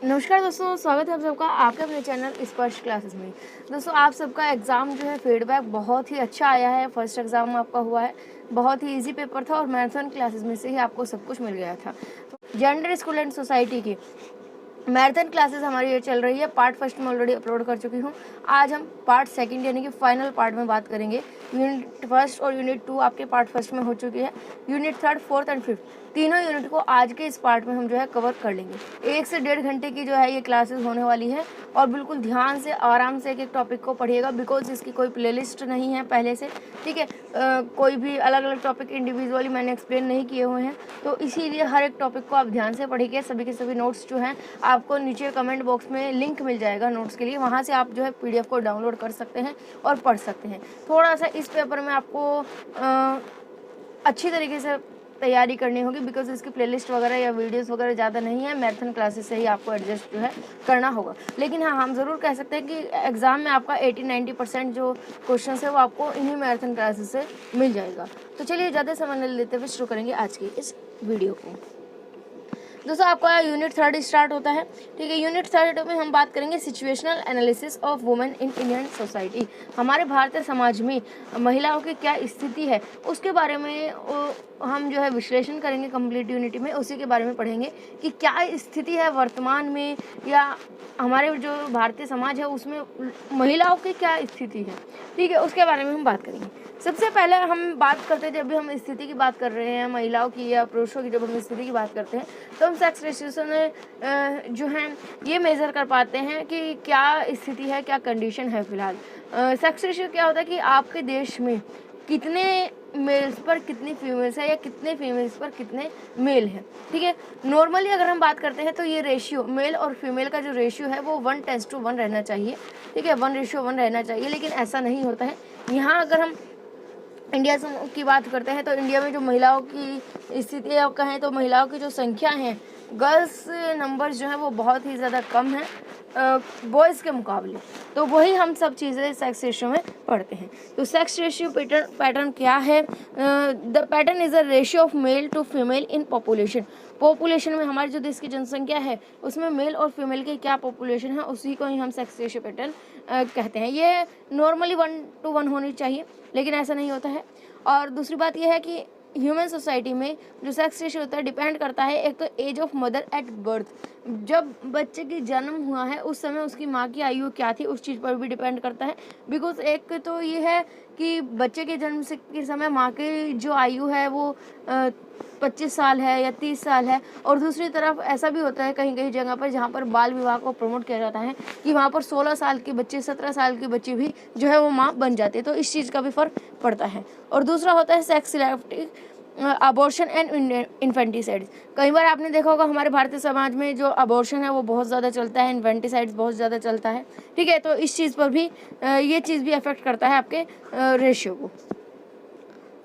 नमस्कार दोस्तों, स्वागत है आप सबका आपके अपने चैनल स्पर्श क्लासेस में। दोस्तों, आप सबका एग्ज़ाम जो है फीडबैक बहुत ही अच्छा आया है। फर्स्ट एग्ज़ाम आपका हुआ है, बहुत ही इजी पेपर था और मैराथन क्लासेस में से ही आपको सब कुछ मिल गया था। जेंडर स्कूल एंड सोसाइटी की मैराथन क्लासेस हमारी ये चल रही है। पार्ट फर्स्ट में ऑलरेडी अपलोड कर चुकी हूँ। आज हम पार्ट सेकंड यानी कि फाइनल पार्ट में बात करेंगे। यूनिट फर्स्ट और यूनिट 2 आपके पार्ट फर्स्ट में हो चुकी है। Unit third, fourth and fifth तीनों यूनिट को आज के इस पार्ट में हम जो है कवर कर लेंगे। 1 से 1.5 घंटे की जो है ये क्लासेस होने वाली है और बिल्कुल ध्यान से आराम से एक एक टॉपिक को पढ़िएगा, बिकॉज इसकी कोई प्लेलिस्ट नहीं है पहले से, ठीक है। कोई भी अलग अलग टॉपिक इंडिविजुअली मैंने एक्सप्लेन नहीं किए हुए हैं, तो इसीलिए हर एक टॉपिक को आप ध्यान से पढ़िए। सभी के सभी नोट्स जो हैं आपको नीचे कमेंट बॉक्स में लिंक मिल जाएगा नोट्स के लिए, वहाँ से आप जो है PDF को डाउनलोड कर सकते हैं और पढ़ सकते हैं। थोड़ा सा इस पेपर में आपको अच्छी तरीके से तैयारी करनी होगी, बिकॉज इसकी प्लेलिस्ट वगैरह या वीडियोस वगैरह ज़्यादा नहीं है। मैराथन क्लासेस से ही आपको एडजस्ट जो है करना होगा। लेकिन हाँ, हम ज़रूर कह सकते हैं कि एग्ज़ाम में आपका 80-90% जो क्वेश्चन है वो आपको इन्हीं मैराथन क्लासेस से मिल जाएगा। तो चलिए ज़्यादा समय न लेते हुए शुरू करेंगे आज की इस वीडियो को। दोस्तों, आपका यूनिट थर्ड स्टार्ट होता है, ठीक है। यूनिट थर्ड में हम बात करेंगे situational analysis of women in Indian society. हमारे भारतीय समाज में महिलाओं की क्या स्थिति है उसके बारे में हम जो है विश्लेषण करेंगे। कंप्लीट यूनिटी में उसी के बारे में पढ़ेंगे कि क्या स्थिति है वर्तमान में, या हमारे जो भारतीय समाज है उसमें महिलाओं की क्या स्थिति है, ठीक है, उसके बारे में हम बात करेंगे। सबसे पहले हम बात करते हैं, जब भी हम स्थिति की बात कर रहे हैं महिलाओं की या पुरुषों की, जब हम स्थिति की बात करते हैं तो हम सेक्स रेशियो से जो है ये मेज़र कर पाते हैं कि क्या स्थिति है, क्या कंडीशन है फिलहाल। सेक्स रेशियो क्या होता है कि आपके देश में कितने मेल्स पर कितनी फीमेल्स है या कितने फीमेल्स पर कितने मेल हैं, ठीक है। नॉर्मली अगर हम बात करते हैं तो ये रेशियो मेल और फीमेल का जो रेशियो है वो 1:1 रहना चाहिए, ठीक है, 1:1 रहना चाहिए। लेकिन ऐसा नहीं होता है। यहाँ अगर हम इंडिया की बात करते हैं तो इंडिया में जो महिलाओं की स्थिति है कहें तो महिलाओं की जो संख्या है, गर्ल्स नंबर्स जो है वो बहुत ही ज़्यादा कम है बॉयज़ के मुकाबले। तो वही हम सब चीज़ें सेक्स रेशियो में पढ़ते हैं। तो सेक्स रेशियो पैटर्न क्या है? The pattern is a ratio of male to female in population में हमारे जो देश की जनसंख्या है उसमें मेल और फीमेल की क्या पॉपुलेशन है उसी को ही हम सेक्स रेशियो पैटर्न कहते हैं। ये नॉर्मली 1:1 होनी चाहिए, लेकिन ऐसा नहीं होता है। और दूसरी बात यह है कि ह्यूमन सोसाइटी में जो सेक्स रेशियो होता है डिपेंड करता है एक तो age of mother at birth, जब बच्चे की जन्म हुआ है उस समय उसकी माँ की आयु क्या थी उस चीज़ पर भी डिपेंड करता है। बिकॉज एक तो ये है कि बच्चे के जन्म से के समय माँ की जो आयु है वो 25 साल है या 30 साल है। और दूसरी तरफ ऐसा भी होता है कहीं कहीं जगह पर जहाँ पर बाल विवाह को प्रमोट किया जाता है कि वहाँ पर 16 साल के बच्चे 17 साल के बच्चे भी जो है वो माँ बन जाते हैं। तो इस चीज़ का भी फ़र्क पड़ता है। और दूसरा होता है सेक्स सिलेक्टिव अबॉर्शन एंड इन्फेंटिसाइड्स। कई बार आपने देखा होगा हमारे भारतीय समाज में जो अबॉर्शन है वो बहुत ज़्यादा चलता है, इन्फेंटिसाइड्स बहुत ज़्यादा चलता है, ठीक है। तो इस चीज़ पर भी ये चीज़ भी अफेक्ट करता है आपके रेशियो को।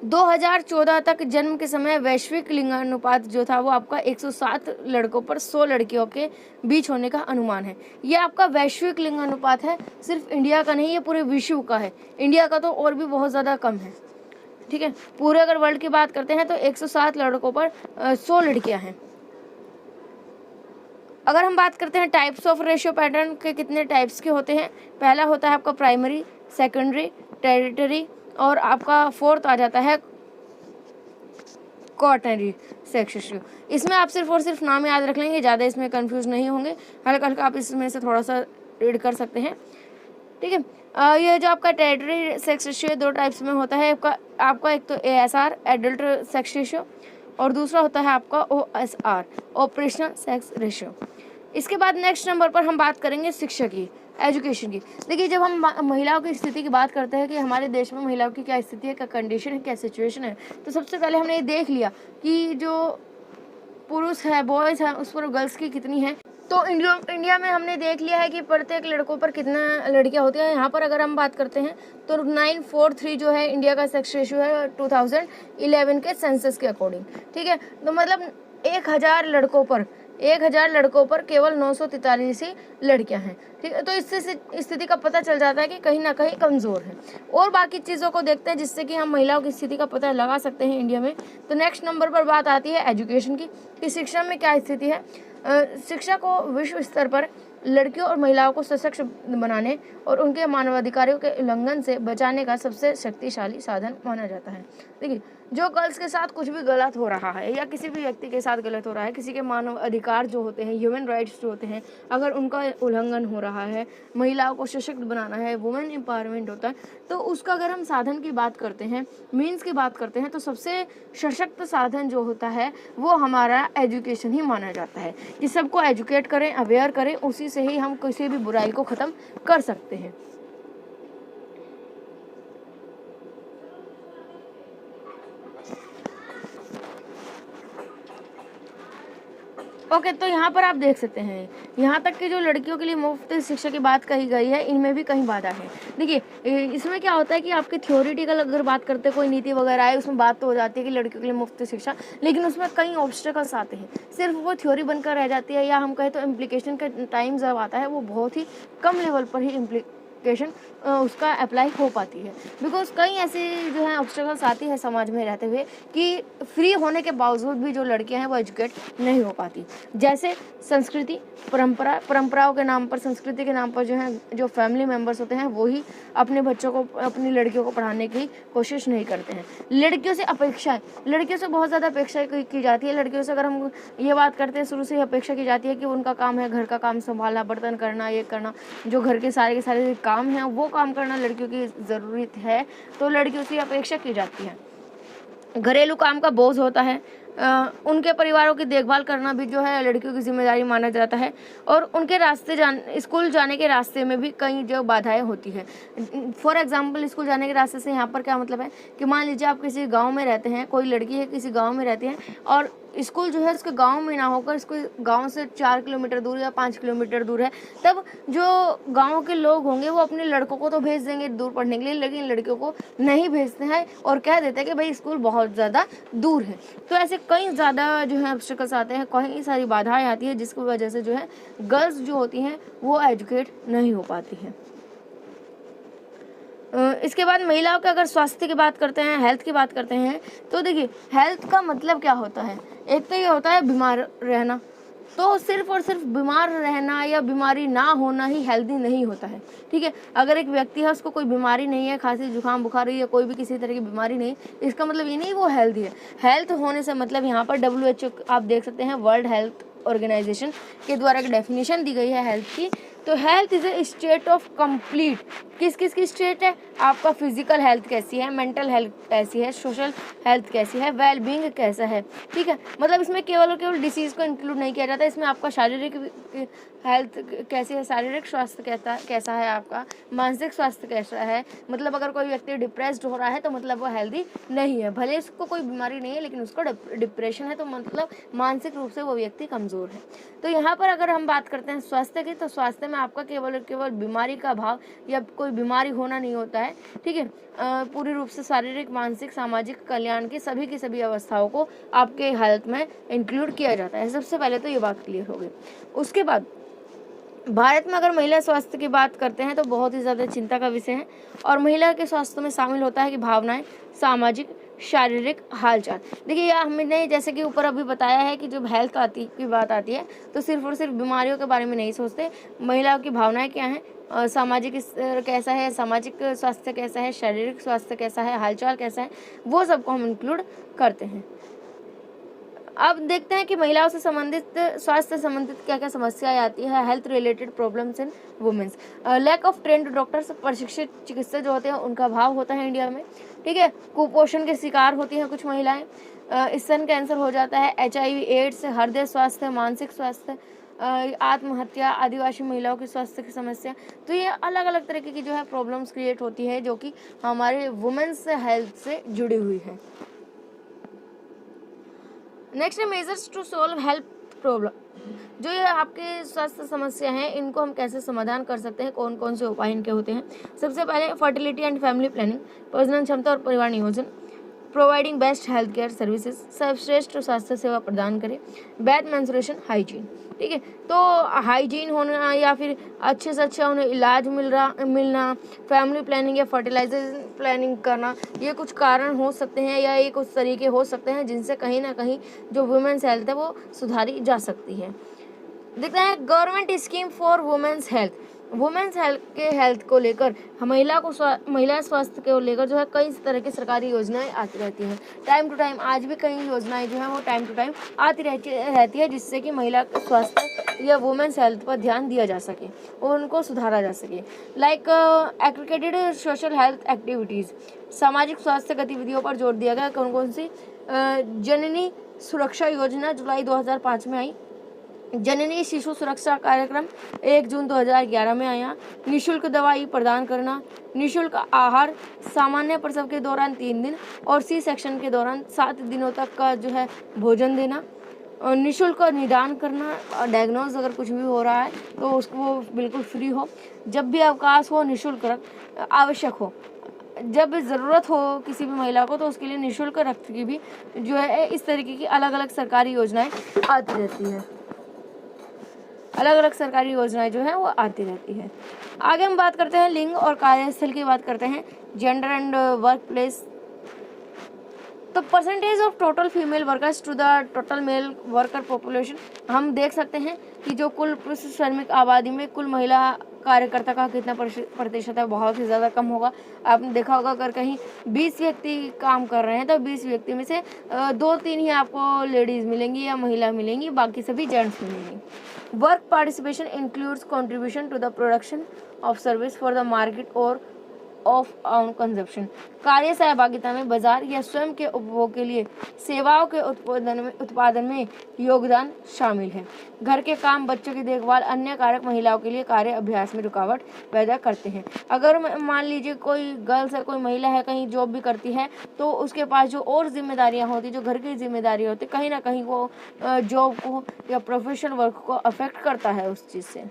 2014 तक जन्म के समय वैश्विक लिंगानुपात जो था वो आपका 107 लड़कों पर 100 लड़कियों के बीच होने का अनुमान है। ये आपका वैश्विक लिंगानुपात है, सिर्फ इंडिया का नहीं, ये पूरे विश्व का है। इंडिया का तो और भी बहुत ज़्यादा कम है, ठीक है। पूरे अगर वर्ल्ड की बात करते हैं तो 107 लड़कों पर 100 लड़कियां हैं। अगर हम बात करते हैं टाइप्स ऑफ रेशियो पैटर्न के कितने टाइप्स के होते हैं, पहला होता है आपका प्राइमरी, सेकेंडरी, टेरिटरी और आपका फोर्थ आ जाता है क्वार्टनरी सेक्स रेशियो। इसमें आप सिर्फ और सिर्फ नाम याद रख लेंगे, ज़्यादा इसमें कंफ्यूज नहीं होंगे। हल्का हल्का आप इसमें से थोड़ा सा रीड कर सकते हैं, ठीक है। ये जो आपका टेरिटरी सेक्स रेशियो 2 टाइप्स में होता है। आपका एक तो ASR एडल्ट सेक्स रेशियो और दूसरा होता है आपका OSR ऑपरेशनल सेक्स रेशियो। इसके बाद नेक्स्ट नंबर पर हम बात करेंगे शिक्षा की, एजुकेशन की। देखिए, जब हम महिलाओं की स्थिति की बात करते हैं कि हमारे देश में महिलाओं की क्या स्थिति है, क्या कंडीशन है, क्या सिचुएशन है, तो सबसे पहले हमने ये देख लिया कि जो पुरुष है, बॉयज़ हैं, उस पर गर्ल्स की कितनी है। तो इंडिया में हमने देख लिया है कि प्रत्येक लड़कों पर कितना लड़कियां होती हैं। यहाँ पर अगर हम बात करते हैं तो 943 जो है इंडिया का सेक्स रेशियो है 2011 के सेंसस के अकॉर्डिंग, ठीक है। तो मतलब 1000 लड़कों पर केवल 943 ही लड़कियां हैं, ठीक है। तो इससे स्थिति का पता चल जाता है कि कहीं ना कहीं कमज़ोर है। और बाकी चीज़ों को देखते हैं जिससे कि हम महिलाओं की स्थिति का पता लगा सकते हैं इंडिया में। तो नेक्स्ट नंबर पर बात आती है एजुकेशन की, कि शिक्षा में क्या स्थिति है। शिक्षा को विश्व स्तर पर लड़कियों और महिलाओं को सशक्त बनाने और उनके मानवाधिकारों के उल्लंघन से बचाने का सबसे शक्तिशाली साधन माना जाता है। देखिए, जो गर्ल्स के साथ कुछ भी गलत हो रहा है या किसी भी व्यक्ति के साथ गलत हो रहा है, किसी के मानव अधिकार जो होते हैं, ह्यूमन राइट्स जो होते हैं, अगर उनका उल्लंघन हो रहा है, महिलाओं को सशक्त बनाना है, वुमेन एम्पावरमेंट होता है, तो उसका अगर हम साधन की बात करते हैं, मीन्स की बात करते हैं, तो सबसे सशक्त साधन जो होता है वो हमारा एजुकेशन ही माना जाता है कि सबको एजुकेट करें, अवेयर करें, उसी से ही हम किसी भी बुराई को ख़त्म कर सकते हैं। ओके, तो यहाँ पर आप देख सकते हैं, यहाँ तक कि जो लड़कियों के लिए मुफ्त शिक्षा की बात कही गई है, इनमें भी कहीं बाधा है। देखिए, इसमें क्या होता है कि आपके थ्योरेटिकल अगर बात करते कोई नीति वगैरह है, उसमें बात तो हो जाती है कि लड़कियों के लिए मुफ्त शिक्षा, लेकिन उसमें कई ऑब्स्टेकल्स आते हैं, सिर्फ वो थ्योरी बनकर रह जाती है, या हम कहें तो इम्प्लीकेशन का टाइम जब आता है वो बहुत ही कम लेवल पर ही इम्प्लीकेशन उसका अप्लाई हो पाती है। बिकॉज कई ऐसे जो है ऑब्स्टेकल्स आती है समाज में रहते हुए कि फ्री होने के बावजूद भी जो लड़कियां हैं वो एजुकेट नहीं हो पाती। जैसे संस्कृति, परंपराओं के नाम पर, संस्कृति के नाम पर जो है जो फैमिली मेम्बर्स होते हैं वो ही अपने बच्चों को, अपनी लड़कियों को पढ़ाने की कोशिश नहीं करते हैं। लड़कियों से अपेक्षाएं, लड़कियों से बहुत ज़्यादा अपेक्षा की जाती है। लड़कियों से अगर हम ये बात करते हैं, शुरू से ही अपेक्षा की जाती है कि उनका काम है घर का काम संभालना, बर्तन करना, ये करना, जो घर के सारे काम हैं वो काम करना लड़कियों की ज़रूरत है, तो लड़कियों से अपेक्षा की जाती है। घरेलू काम का बोझ होता है, उनके परिवारों की देखभाल करना भी जो है लड़कियों की जिम्मेदारी माना जाता है, और उनके स्कूल जाने के रास्ते में भी कई जो बाधाएं होती है। फॉर एग्जांपल, स्कूल जाने के रास्ते से यहाँ पर क्या मतलब है कि मान लीजिए आप किसी गांव में रहते हैं, कोई लड़की है किसी गांव में रहती है, और स्कूल जो है उसके गांव में ना होकर इसको गांव से 4 किलोमीटर दूर या 5 किलोमीटर दूर है, तब जो गांव के लोग होंगे वो अपने लड़कों को तो भेज देंगे दूर पढ़ने के लिए, लेकिन लड़कियों को नहीं भेजते हैं और कह देते हैं कि भाई स्कूल बहुत ज़्यादा दूर है। तो ऐसे कई ज़्यादा जो है ऑब्स्टेकल्स आते हैं, कई सारी बाधाएं आती है, जिसकी वजह से जो है गर्ल्स जो होती हैं वो एजुकेट नहीं हो पाती हैं। इसके बाद महिलाओं के अगर स्वास्थ्य की बात करते हैं, हेल्थ की बात करते हैं, तो देखिए हेल्थ का मतलब क्या होता है। एक तो ये होता है बीमार रहना, तो सिर्फ और सिर्फ बीमार रहना या बीमारी ना होना ही हेल्दी नहीं होता है। ठीक है, अगर एक व्यक्ति है उसको कोई बीमारी नहीं है, खांसी जुकाम बुखार या कोई भी किसी तरह की बीमारी नहीं, इसका मतलब ये नहीं वो हेल्दी है। हेल्थ होने से मतलब यहाँ पर WHO आप देख सकते हैं, वर्ल्ड हेल्थ ऑर्गेनाइजेशन के द्वारा एक डेफिनेशन दी गई है हेल्थ की। तो health is a state of complete, किस किस की स्टेट है, आपका फिजिकल हेल्थ कैसी है, मेंटल हेल्थ कैसी है, सोशल हेल्थ कैसी है, वेल बीइंग कैसा है। ठीक है, मतलब इसमें केवल और केवल डिसीज़ को इंक्लूड नहीं किया जाता, इसमें आपका शारीरिक हेल्थ कैसी है, शारीरिक स्वास्थ्य कैसा है, आपका मानसिक स्वास्थ्य कैसा है। मतलब अगर कोई व्यक्ति डिप्रेस्ड हो रहा है तो मतलब वो हेल्दी नहीं है, भले उसको कोई बीमारी नहीं है लेकिन उसको डिप्रेशन है, तो मतलब मानसिक रूप से वो व्यक्ति कमज़ोर है। तो यहाँ पर अगर हम बात करते हैं स्वास्थ्य की, तो स्वास्थ्य में आपका केवल और केवल बीमारी का अभाव या कोई बीमारी होना नहीं होता है। ठीक है, पूरी रूप से शारीरिक, मानसिक, सामाजिक कल्याण की सभी अवस्थाओं को आपके हेल्थ में इंक्लूड किया जाता है। सबसे पहले तो ये बात क्लियर हो गई। उसके बाद भारत में अगर महिला स्वास्थ्य की बात करते हैं तो बहुत ही ज़्यादा चिंता का विषय है, और महिला के स्वास्थ्य में शामिल होता है कि भावनाएं, सामाजिक, शारीरिक हालचाल। देखिए हमने जैसे कि ऊपर अभी बताया है कि जब हेल्थ की बात आती है तो सिर्फ और सिर्फ बीमारियों के बारे में नहीं सोचते, महिलाओं की भावनाएं क्या हैं, सामाजिक कैसा है, सामाजिक स्वास्थ्य कैसा है, शारीरिक स्वास्थ्य कैसा है, हालचाल कैसा है, वो सबको हम इंक्लूड करते हैं। अब देखते हैं कि महिलाओं से संबंधित, स्वास्थ्य संबंधित क्या क्या समस्याएं आती है। Health related problems in women's, lack of trained doctors, प्रशिक्षित चिकित्सक जो होते हैं उनका अभाव होता है इंडिया में। ठीक है, कुपोषण के शिकार होती हैं कुछ महिलाएं, स्तन कैंसर हो जाता है, HIV एड्स, हृदय स्वास्थ्य, मानसिक स्वास्थ्य, आत्महत्या, आदिवासी महिलाओं की स्वास्थ्य की समस्या। तो ये अलग अलग तरीके की जो है प्रॉब्लम्स क्रिएट होती है जो कि हमारे वुमेन्स हेल्थ से जुड़ी हुई है। नेक्स्ट है measures to solve health problem, जो ये आपके स्वास्थ्य समस्या हैं इनको हम कैसे समाधान कर सकते हैं, कौन कौन से उपाय इनके होते हैं। सबसे पहले फर्टिलिटी एंड फैमिली प्लानिंग, प्रजनन क्षमता और परिवार नियोजन, providing best health care services, सर्वश्रेष्ठ स्वास्थ्य सेवा प्रदान करें, बैड मेंस्ट्रुएशन हाइजीन। ठीक है, तो हाइजीन होना या फिर अच्छे से अच्छा उन्हें इलाज मिलना, फैमिली प्लानिंग या फर्टिलाइजेशन प्लानिंग करना, ये कुछ कारण हो सकते हैं या ये कुछ तरीके हो सकते हैं जिनसे कहीं ना कहीं जो वुमेन्स हेल्थ है वो सुधारी जा सकती है। देखते हैं government scheme for women's health. Women's health के हेल्थ को लेकर महिला स्वास्थ्य को लेकर जो है कई तरह की सरकारी योजनाएं आती रहती हैं टाइम टू टाइम। आज भी कई योजनाएं जो है वो टाइम टू टाइम आती रहती है जिससे कि महिला स्वास्थ्य या वुमेन्स हेल्थ पर ध्यान दिया जा सके और उनको सुधारा जा सके। Like aggregated social health activities, सामाजिक स्वास्थ्य गतिविधियों पर जोर दिया गया। कौन कौन सी? जननी सुरक्षा योजना जुलाई 2005 में आई। जननी शिशु सुरक्षा कार्यक्रम 1 जून 2011 में आया। निःशुल्क दवाई प्रदान करना, निःशुल्क आहार, सामान्य प्रसव के दौरान 3 दिन और सी सेक्शन के दौरान 7 दिनों तक का जो है भोजन देना, और निःशुल्क निदान करना, डायग्नोज अगर कुछ भी हो रहा है तो उसको वो बिल्कुल फ्री हो, जब भी अवकाश हो निःशुल्क आवश्यक हो, जब भी ज़रूरत हो किसी भी महिला को तो उसके लिए निःशुल्क रक्त की भी जो है इस तरीके की अलग अलग सरकारी योजनाएं आती रहती हैं। अलग अलग सरकारी योजनाएं जो है वो आती रहती है। आगे हम बात करते हैं लिंग और कार्यस्थल की बात करते हैं, जेंडर एंड वर्क प्लेस। तो percentage of total female workers to the total male worker population, हम देख सकते हैं कि जो कुल पुरुष श्रमिक आबादी में कुल महिला कार्यकर्ता का कितना प्रतिशत है, बहुत ही ज़्यादा कम होगा। आपने देखा होगा अगर कहीं 20 व्यक्ति काम कर रहे हैं तो 20 व्यक्ति में से 2-3 ही आपको लेडीज़ मिलेंगी या महिला मिलेंगी, बाकी सभी जेंट्स मिलेंगी। Work participation includes contribution to the production of service for the market और ऑफ ऑन कंजप्शन, कार्य सहभागिता में बाजार या स्वयं के उपभोग के लिए सेवाओं के उत्पादन में योगदान शामिल है। घर के काम, बच्चों की देखभाल, अन्य कारक महिलाओं के लिए कार्य अभ्यास में रुकावट पैदा करते हैं। अगर मान लीजिए कोई गर्ल्स है, कोई महिला है, कहीं जॉब भी करती है तो उसके पास जो और जिम्मेदारियां होती, जो घर की जिम्मेदारी होती, कहीं ना कहीं वो जॉब को या प्रोफेशनल वर्क को अफेक्ट करता है उस चीज़ से।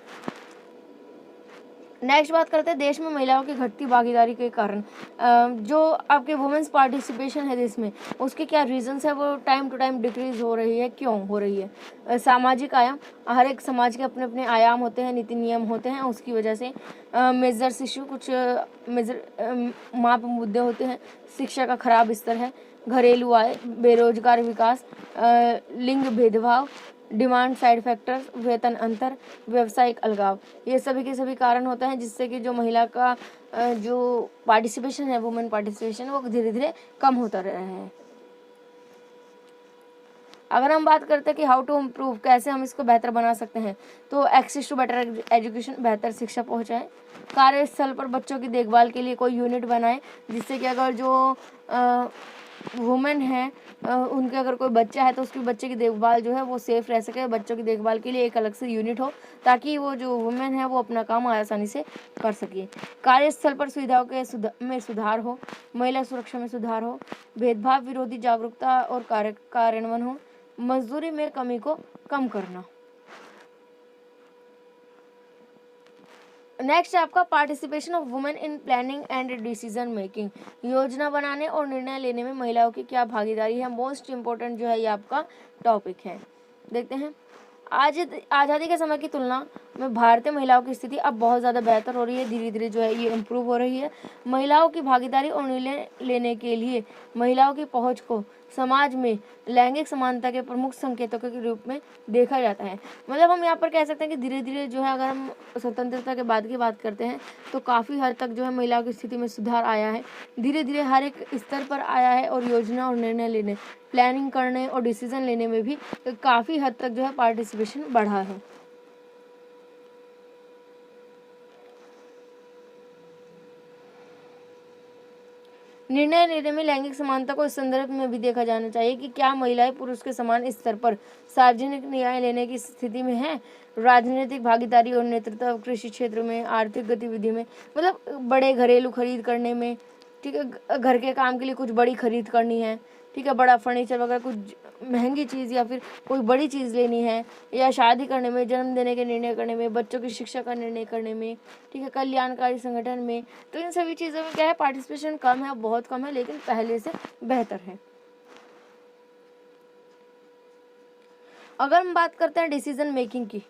नेक्स्ट बात करते हैं देश में महिलाओं की घटती भागीदारी के कारण। जो आपके वुमेन्स पार्टिसिपेशन है देश में, उसके क्या रीजंस है, वो टाइम टू टाइम डिक्रीज हो रही है, क्यों हो रही है? सामाजिक आयाम, हर एक समाज के अपने अपने आयाम होते हैं, नीति नियम होते हैं, उसकी वजह से मेजर्स इशू, कुछ मेजर माप मुद्दे होते हैं। शिक्षा का खराब स्तर है, घरेलू आय, बेरोजगार विकास, लिंग भेदभाव, डिमांड साइड फैक्टर्स, वेतन अंतर, व्यवसायिक अलगाव, ये सभी के सभी कारण होते हैं जिससे कि जो महिला का जो पार्टिसिपेशन है, वुमेन पार्टिसिपेशन, वो धीरे धीरे कम होता रहा है। अगर हम बात करते हैं कि हाउ टू इम्प्रूव, कैसे हम इसको बेहतर बना सकते हैं, तो एक्सेस टू बेटर एजुकेशन, बेहतर शिक्षा पहुंचाएं। कार्यस्थल पर बच्चों की देखभाल के लिए कोई यूनिट बनाएं जिससे कि अगर जो वुमेन है उनके अगर कोई बच्चा है तो उसके बच्चे की देखभाल जो है वो सेफ रह सके। बच्चों की देखभाल के लिए एक अलग से यूनिट हो ताकि वो जो वुमेन है वो अपना काम आसानी से कर सके। कार्यस्थल पर सुविधाओं के में सुधार हो, महिला सुरक्षा में सुधार हो, भेदभाव विरोधी जागरूकता और कार्यान्वयन हो, मजदूरी में कमी को कम करना। नेक्स्ट है आपका participation of women in planning and decision making, योजना बनाने और निर्णय लेने में महिलाओं की क्या भागीदारी है, मोस्ट इम्पोर्टेंट जो है ये आपका टॉपिक है। देखते हैं आज आज़ादी के समय की तुलना में भारतीय महिलाओं की स्थिति अब बहुत ज़्यादा बेहतर हो रही है, धीरे धीरे जो है ये इम्प्रूव हो रही है। महिलाओं की भागीदारी और निर्णय लेने के लिए महिलाओं की पहुंच को समाज में लैंगिक समानता के प्रमुख संकेतों के रूप में देखा जाता है। मतलब हम यहाँ पर कह सकते हैं कि धीरे धीरे जो है अगर हम स्वतंत्रता के बाद की बात करते हैं तो काफ़ी हद तक जो है महिलाओं की स्थिति में सुधार आया है, धीरे धीरे हर एक स्तर पर आया है और योजना और निर्णय लेने, प्लानिंग करने और डिसीजन लेने में भी काफ़ी हद तक जो है पार्टिसिपेशन बढ़ा है। निर्णय लेने में लैंगिक समानता को इस संदर्भ में भी देखा जाना चाहिए कि क्या महिलाएं पुरुष के समान स्तर पर सार्वजनिक न्याय लेने की स्थिति में हैं, राजनीतिक भागीदारी और नेतृत्व, कृषि क्षेत्र में, आर्थिक गतिविधि में, मतलब बड़े घरेलू खरीद करने में, ठीक है, घर के काम के लिए कुछ बड़ी खरीद करनी है, ठीक है, बड़ा फर्नीचर वगैरह, कुछ महंगी चीज़ या फिर कोई बड़ी चीज़ लेनी है, या शादी करने में, जन्म देने के निर्णय करने में, बच्चों की शिक्षा का निर्णय करने में, ठीक है, कल्याणकारी संगठन में, तो इन सभी चीज़ों में क्या है पार्टिसिपेशन कम है, बहुत कम है, लेकिन पहले से बेहतर है। अगर हम बात करते हैं डिसीजन मेकिंग की,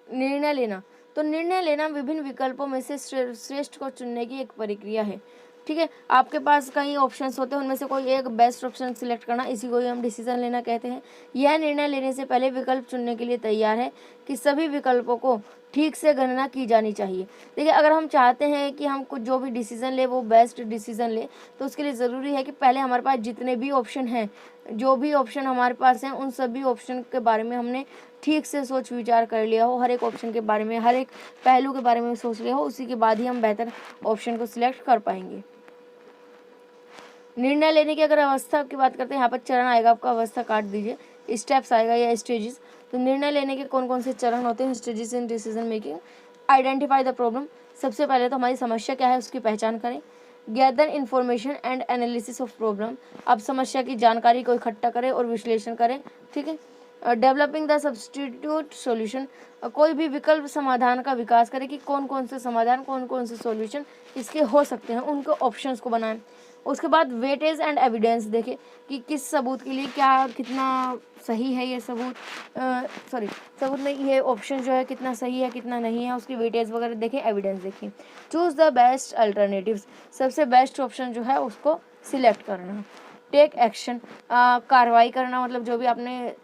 निर्णय लेना, तो निर्णय लेना विभिन्न विकल्पों में से श्रेष्ठ को चुनने की एक प्रक्रिया है। ठीक है, आपके पास कई ऑप्शंस होते हैं, उनमें से कोई एक बेस्ट ऑप्शन सिलेक्ट करना, इसी को ही हम डिसीजन लेना कहते हैं। यह निर्णय लेने से पहले विकल्प चुनने के लिए तैयार है कि सभी विकल्पों को ठीक से गणना की जानी चाहिए। देखिए, अगर हम चाहते हैं कि हम कुछ जो भी डिसीजन ले वो बेस्ट डिसीजन ले, तो उसके लिए ज़रूरी है कि पहले हमारे पास जितने भी ऑप्शन हैं, जो भी ऑप्शन हमारे पास हैं, उन सभी ऑप्शन के बारे में हमने ठीक से सोच विचार कर लिया हो, हर एक ऑप्शन के बारे में, हर एक पहलू के बारे में सोच लिया हो, उसी के बाद ही हम बेहतर ऑप्शन को सिलेक्ट कर पाएंगे। निर्णय लेने की अगर अवस्था की बात करते हैं, यहाँ पर चरण आएगा, आपका अवस्था काट दीजिए, स्टेप्स आएगा या स्टेजेस। तो निर्णय लेने के कौन कौन से चरण होते हैं, stages in decision making. Identify the problem, सबसे पहले तो हमारी समस्या क्या है उसकी पहचान करें। Gather information and analysis of problem, अब समस्या की जानकारी को इकट्ठा करें और विश्लेषण करें, ठीक है। डेवलपिंग द सब्स्टिट्यूट सॉल्यूशन, कोई भी विकल्प समाधान का विकास करें कि कौन कौन से समाधान, कौन कौन से सॉल्यूशन इसके हो सकते हैं, उनको ऑप्शंस को बनाएं। उसके बाद वेटेज एंड एविडेंस देखें कि किस सबूत के लिए क्या कितना सही है ये सबूत, सबूत में ये ऑप्शन जो है कितना सही है कितना नहीं है, उसकी वेटेज वगैरह देखें, एविडेंस देखें। चूज़ द बेस्ट अल्टरनेटिव्स, सबसे बेस्ट ऑप्शन जो है उसको सिलेक्ट करना। टेक एक्शन, कार्रवाई करना, मतलब जो भी आपने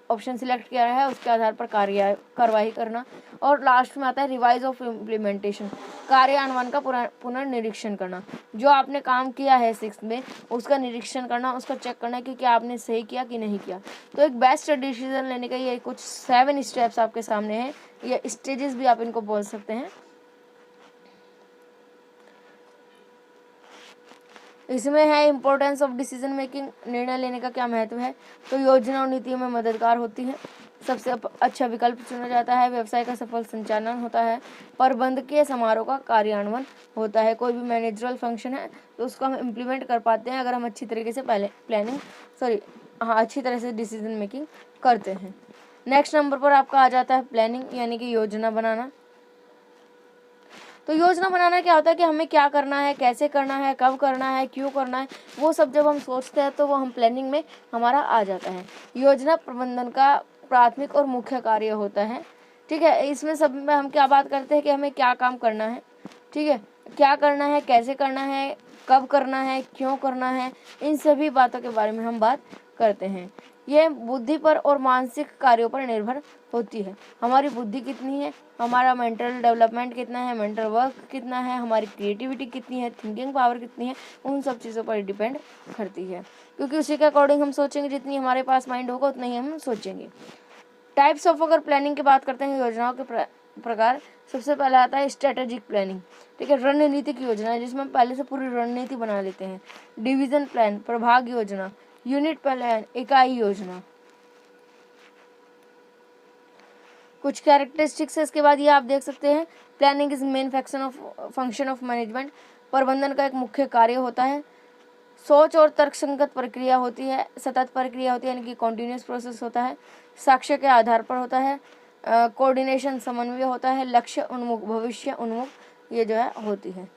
ऑप्शन सिलेक्ट किया है उसके आधार पर कार्रवाई करना। और लास्ट में आता है रिवाइज ऑफ इम्प्लीमेंटेशन, कार्यान्वयन का पुनर्निरीक्षण करना। जो आपने काम किया है 6 में उसका निरीक्षण करना, उसका चेक करना कि क्या आपने सही किया कि नहीं किया। तो एक बेस्ट डिसीजन लेने का ये कुछ 7 स्टेप्स आपके सामने हैं, या स्टेजेस भी आप इनको बोल सकते हैं। इसमें है इम्पोर्टेंस ऑफ डिसीजन मेकिंग, निर्णय लेने का क्या महत्व है। तो योजना और नीतियों में मददगार होती है, सबसे अच्छा विकल्प चुना जाता है, व्यवसाय का सफल संचालन होता है, प्रबंधकीय समारोह का कार्यान्वयन होता है। कोई भी मैनेजरल फंक्शन है तो उसको हम इम्प्लीमेंट कर पाते हैं अगर हम अच्छी तरीके से अच्छी तरह से डिसीजन मेकिंग करते हैं। नेक्स्ट नंबर पर आपका आ जाता है प्लानिंग, यानी कि योजना बनाना। तो योजना बनाना क्या होता है कि हमें क्या करना है, कैसे करना है, कब करना है, क्यों करना है, वो सब जब हम सोचते हैं तो वो हम प्लानिंग में हमारा आ जाता है। योजना प्रबंधन का प्राथमिक और मुख्य कार्य होता है, ठीक है। इसमें सब में हम क्या बात करते हैं कि हमें क्या काम करना है, ठीक है, क्या करना है, कैसे करना है, कब करना है, क्यों करना है, इन सभी बातों के बारे में हम बात करते हैं। यह बुद्धि पर और मानसिक कार्यों पर निर्भर होती है। हमारी बुद्धि कितनी है, हमारा मेंटल डेवलपमेंट कितना है, मेंटल वर्क कितना है, हमारी क्रिएटिविटी कितनी है, थिंकिंग पावर कितनी है, उन सब चीज़ों पर डिपेंड करती है, क्योंकि उसी के अकॉर्डिंग हम सोचेंगे, जितनी हमारे पास माइंड होगा उतना ही हम सोचेंगे। टाइप्स ऑफ, अगर प्लानिंग की बात करते हैं योजनाओं के प्रकार, सबसे पहले आता है स्ट्रेटेजिक प्लानिंग, ठीक है, रणनीतिक योजना, जिसमें हम पहले से पूरी रणनीति बना लेते हैं। डिवीजन प्लान, प्रभाग योजना, यूनिट प्लान, इकाई योजना। कुछ कैरेक्टरिस्टिक्स है इसके बाद ये आप देख सकते हैं। Planning is main function of management, प्रबंधन का एक मुख्य कार्य होता है। सोच और तर्कसंगत प्रक्रिया होती है, सतत प्रक्रिया होती है, यानी कि कॉन्टिन्यूस प्रोसेस होता है। साक्ष्य के आधार पर होता है। कोऑर्डिनेशन, समन्वय होता है। लक्ष्य उन्मुख, भविष्य उन्मुख, ये जो है होती है।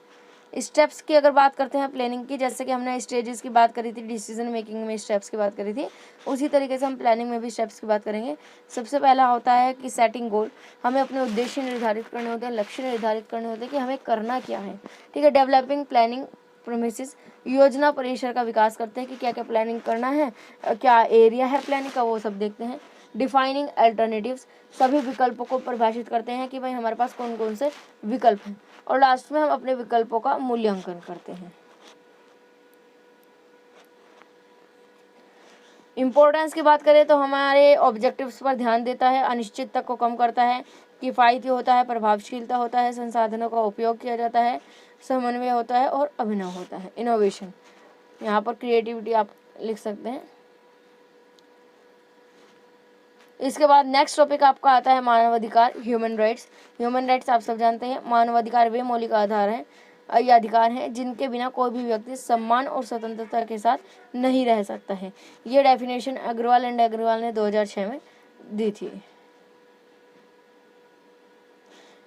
स्टेप्स की अगर बात करते हैं प्लानिंग की, जैसे कि हमने स्टेजेस की बात करी थी, डिसीजन मेकिंग में स्टेप्स की बात करी थी, उसी तरीके से हम प्लानिंग में भी स्टेप्स की बात करेंगे। सबसे पहला होता है कि सेटिंग गोल, हमें अपने उद्देश्य निर्धारित करने होते हैं, लक्ष्य निर्धारित करने होते हैं कि हमें करना क्या है, ठीक है। डेवलपिंग प्लानिंग प्रोमिसेस, योजना परिसर का विकास करते हैं कि क्या क्या प्लानिंग करना है, क्या एरिया है प्लानिंग का, वो सब देखते हैं। डिफाइनिंग अल्टरनेटिव्स, सभी विकल्पों को परिभाषित करते हैं कि भाई हमारे पास कौन कौन से विकल्प हैं। और लास्ट में हम अपने विकल्पों का मूल्यांकन करते हैं। इम्पोर्टेंस की बात करें तो हमारे ऑब्जेक्टिव्स पर ध्यान देता है, अनिश्चितता को कम करता है, किफ़ायती होता है, प्रभावशीलता होता है, संसाधनों का उपयोग किया जाता है, समन्वय होता है और अभिनव होता है। इनोवेशन, यहाँ पर क्रिएटिविटी आप लिख सकते हैं। इसके बाद नेक्स्ट टॉपिक आपका आता है मानवाधिकार, ह्यूमन राइट्स। ह्यूमन राइट्स आप सब जानते हैं, मानवाधिकार वे मौलिक आधार हैं या अधिकार हैं जिनके बिना कोई भी व्यक्ति सम्मान और स्वतंत्रता के साथ नहीं रह सकता है। ये डेफिनेशन अग्रवाल एंड अग्रवाल ने 2006 में दी थी।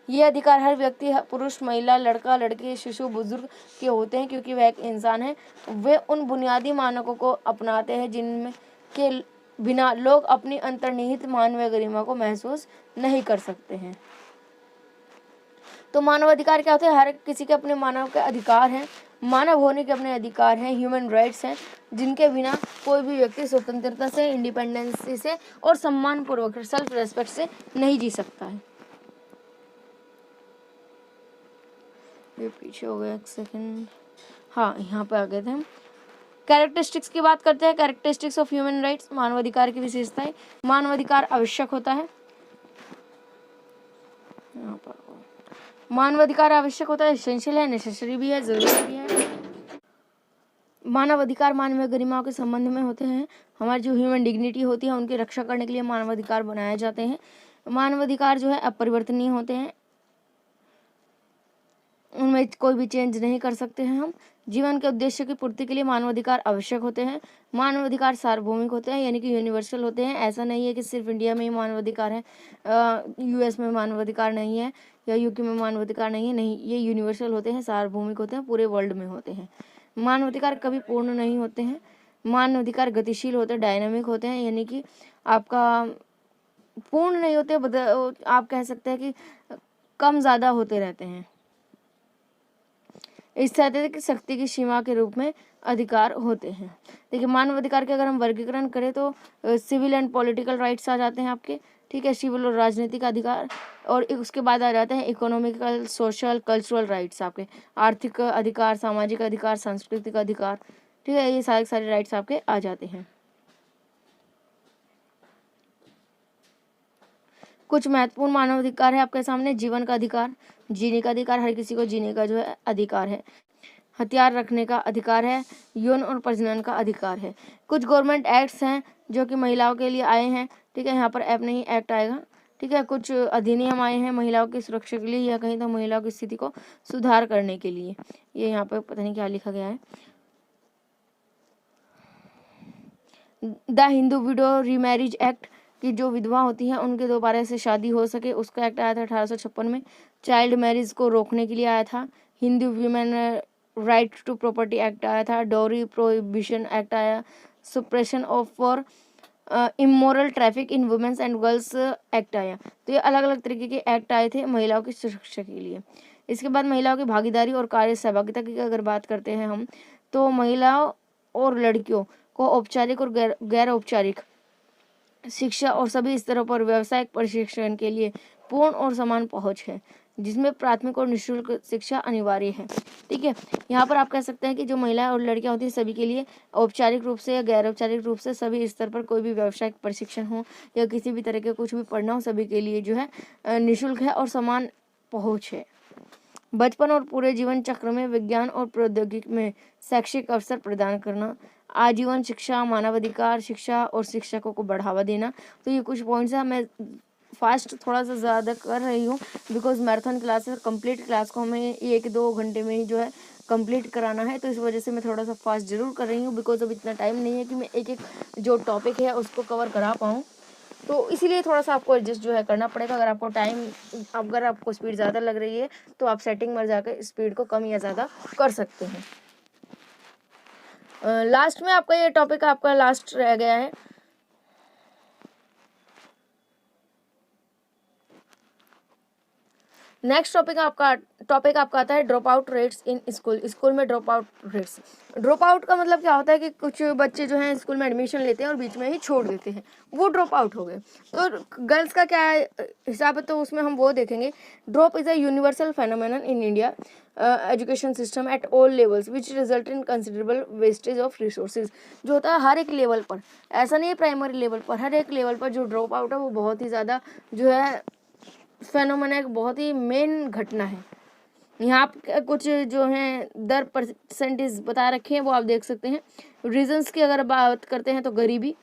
ये अधिकार हर व्यक्ति, पुरुष, महिला, लड़का, लड़की, शिशु, बुजुर्ग के होते हैं, क्योंकि वह एक इंसान है। वे उन बुनियादी मानकों को अपनाते हैं जिनमें के बिना लोग अपनी अंतर्निहित मानवीय गरिमा को महसूस नहीं कर सकते हैं। तो मानवाधिकार क्या होते हैं, हर किसी के अपने मानव के अधिकार हैं मानव होने के अपने अधिकार हैं, ह्यूमन राइट्स हैं, जिनके बिना कोई भी व्यक्ति स्वतंत्रता से, इंडिपेंडेंसी से और सम्मान पूर्वक सेल्फ रेस्पेक्ट से नहीं जी सकता है। ये पीछे हो गया, एक सेकेंड, हाँ यहाँ पे आ गए थे हम। कैरेक्टरिस्टिक्स की बात करते हैं। कैरेक्टरिस्टिक्स ऑफ ह्यूमन राइट्स, मानवाधिकार की विशेषताएं। मानवाधिकार आवश्यक होता है, यहाँ पर मानवाधिकार आवश्यक होता है, एसेंशियल है, नेसेसरी भी है, जरूरी भी है। मानवाधिकार मानवीय गरिमा के संबंध में होते हैं। हमारी जो ह्यूमन डिग्निटी होती है उनकी रक्षा करने के लिए मानवाधिकार बनाए जाते हैं। मानवाधिकार जो है अपरिवर्तनीय होते हैं, उनमें कोई भी चेंज नहीं कर सकते हैं हम। जीवन के उद्देश्य की पूर्ति के लिए मानवाधिकार आवश्यक होते हैं। मानवाधिकार सार्वभौमिक होते हैं, यानी कि यूनिवर्सल होते हैं। ऐसा नहीं है कि सिर्फ इंडिया में ही मानवाधिकार है, यूएस में मानवाधिकार नहीं है या यूके में मानवाधिकार नहीं है, नहीं, ये यूनिवर्सल होते हैं, सार्वभौमिक होते हैं, पूरे वर्ल्ड में होते हैं। मानवाधिकार कभी पूर्ण नहीं होते हैं। मानवाधिकार गतिशील होते हैं, डायनामिक होते हैं, यानी कि आपका पूर्ण नहीं होते, आप कह सकते हैं कि कम ज़्यादा होते रहते हैं। इस तरह की शक्ति की सीमा के रूप में अधिकार होते हैं। देखिए मानवाधिकार के अगर हम वर्गीकरण करें तो सिविल एंड पॉलिटिकल राइट्स आ जाते हैं आपके, ठीक है, सिविल और राजनीतिक अधिकार, और उसके बाद आ जाते हैं इकोनॉमिकल, सोशल, कल्चरल राइट्स आपके, आर्थिक अधिकार, सामाजिक अधिकार, सांस्कृतिक अधिकार, ठीक है, ये सारे राइट्स आपके आ जाते हैं। कुछ महत्वपूर्ण मानवाधिकार है आपके सामने। जीवन का अधिकार, जीने का अधिकार, हर किसी को जीने का जो है अधिकार है। हथियार रखने का अधिकार है। यौन और प्रजनन का अधिकार है। कुछ गवर्नमेंट एक्ट्स हैं जो कि महिलाओं के लिए आए हैं, ठीक है, यहाँ पर ऐप नहीं एक्ट आएगा, ठीक है। कुछ अधिनियम आए हैं महिलाओं की सुरक्षा के लिए या कहीं तो महिलाओं की स्थिति को सुधार करने के लिए। ये यहाँ पर पता नहीं क्या लिखा गया है। The Hindu window remarriage act, कि जो विधवा होती हैं उनके दोबारा से शादी हो सके, उसका एक्ट आया था 1856 में। चाइल्ड मैरिज को रोकने के लिए आया था। Hindu women right to property act आया था। डोरी प्रोहिबिशन एक्ट आया। Suppression of for immoral traffic in women's and girls act आया। तो ये अलग अलग तरीके के एक्ट आए थे महिलाओं की सुरक्षा के लिए। इसके बाद महिलाओं की भागीदारी और कार्य सहभागिता की अगर बात करते हैं हम, तो महिलाओं और लड़कियों को औपचारिक और गैर औपचारिक शिक्षा और सभी स्तरों पर व्यावसायिक प्रशिक्षण के लिए पूर्ण और समान पहुंच है, जिसमें प्राथमिक और निःशुल्क शिक्षा अनिवार्य है, ठीक है। यहाँ पर आप कह सकते हैं कि जो महिलाएं और लड़कियां होती हैं सभी के लिए औपचारिक रूप से या गैर औपचारिक रूप से सभी स्तर पर कोई भी व्यावसायिक प्रशिक्षण हो या किसी भी तरह के कुछ भी पढ़ना हो, सभी के लिए जो है निःशुल्क है और समान पहुँच है। बचपन और पूरे जीवन चक्र में विज्ञान और प्रौद्योगिकी में शैक्षिक अवसर प्रदान करना, आजीवन शिक्षा, मानवाधिकार शिक्षा और शिक्षकों को बढ़ावा देना। तो ये कुछ पॉइंट्स हैं। मैं फास्ट थोड़ा सा ज़्यादा कर रही हूँ बिकॉज मैराथन क्लास है, कंप्लीट क्लास को हमें 1-2 घंटे में ही जो है कंप्लीट कराना है, तो इस वजह से मैं थोड़ा सा फास्ट ज़रूर कर रही हूँ बिकॉज अब इतना टाइम नहीं है कि मैं एक एक जो टॉपिक है उसको कवर करा पाऊँ, तो इसीलिए थोड़ा सा आपको एडजस्ट जो है करना पड़ेगा। अगर आपको अगर आपको स्पीड ज़्यादा लग रही है तो आप सेटिंग में जाकर स्पीड को कम या ज़्यादा कर सकते हैं। लास्ट में आपका ये टॉपिक आपका लास्ट रह गया है। नेक्स्ट टॉपिक आपका आता है drop out rates in school में drop out rates. Drop out का मतलब क्या होता है कि कुछ बच्चे जो हैं स्कूल में एडमिशन लेते हैं और बीच में ही छोड़ देते हैं, वो ड्रॉप आउट हो गए। तो गर्ल्स का क्या हिसाब है, तो उसमें हम वो देखेंगे। Drop is a universal phenomenon in India education system at all levels which result in considerable wastage of resources. जो होता है हर एक लेवल पर, ऐसा नहीं है प्राइमरी लेवल पर, हर एक लेवल पर जो ड्रॉप आउट है वो बहुत ही ज़्यादा जो है फेनोमेना, एक बहुत ही मेन घटना है। यहाँ पे कुछ जो हैं दर परसेंटेज बता रखे हैं वो आप देख सकते हैं। रीजंस की अगर बात करते हैं तो गरीबी,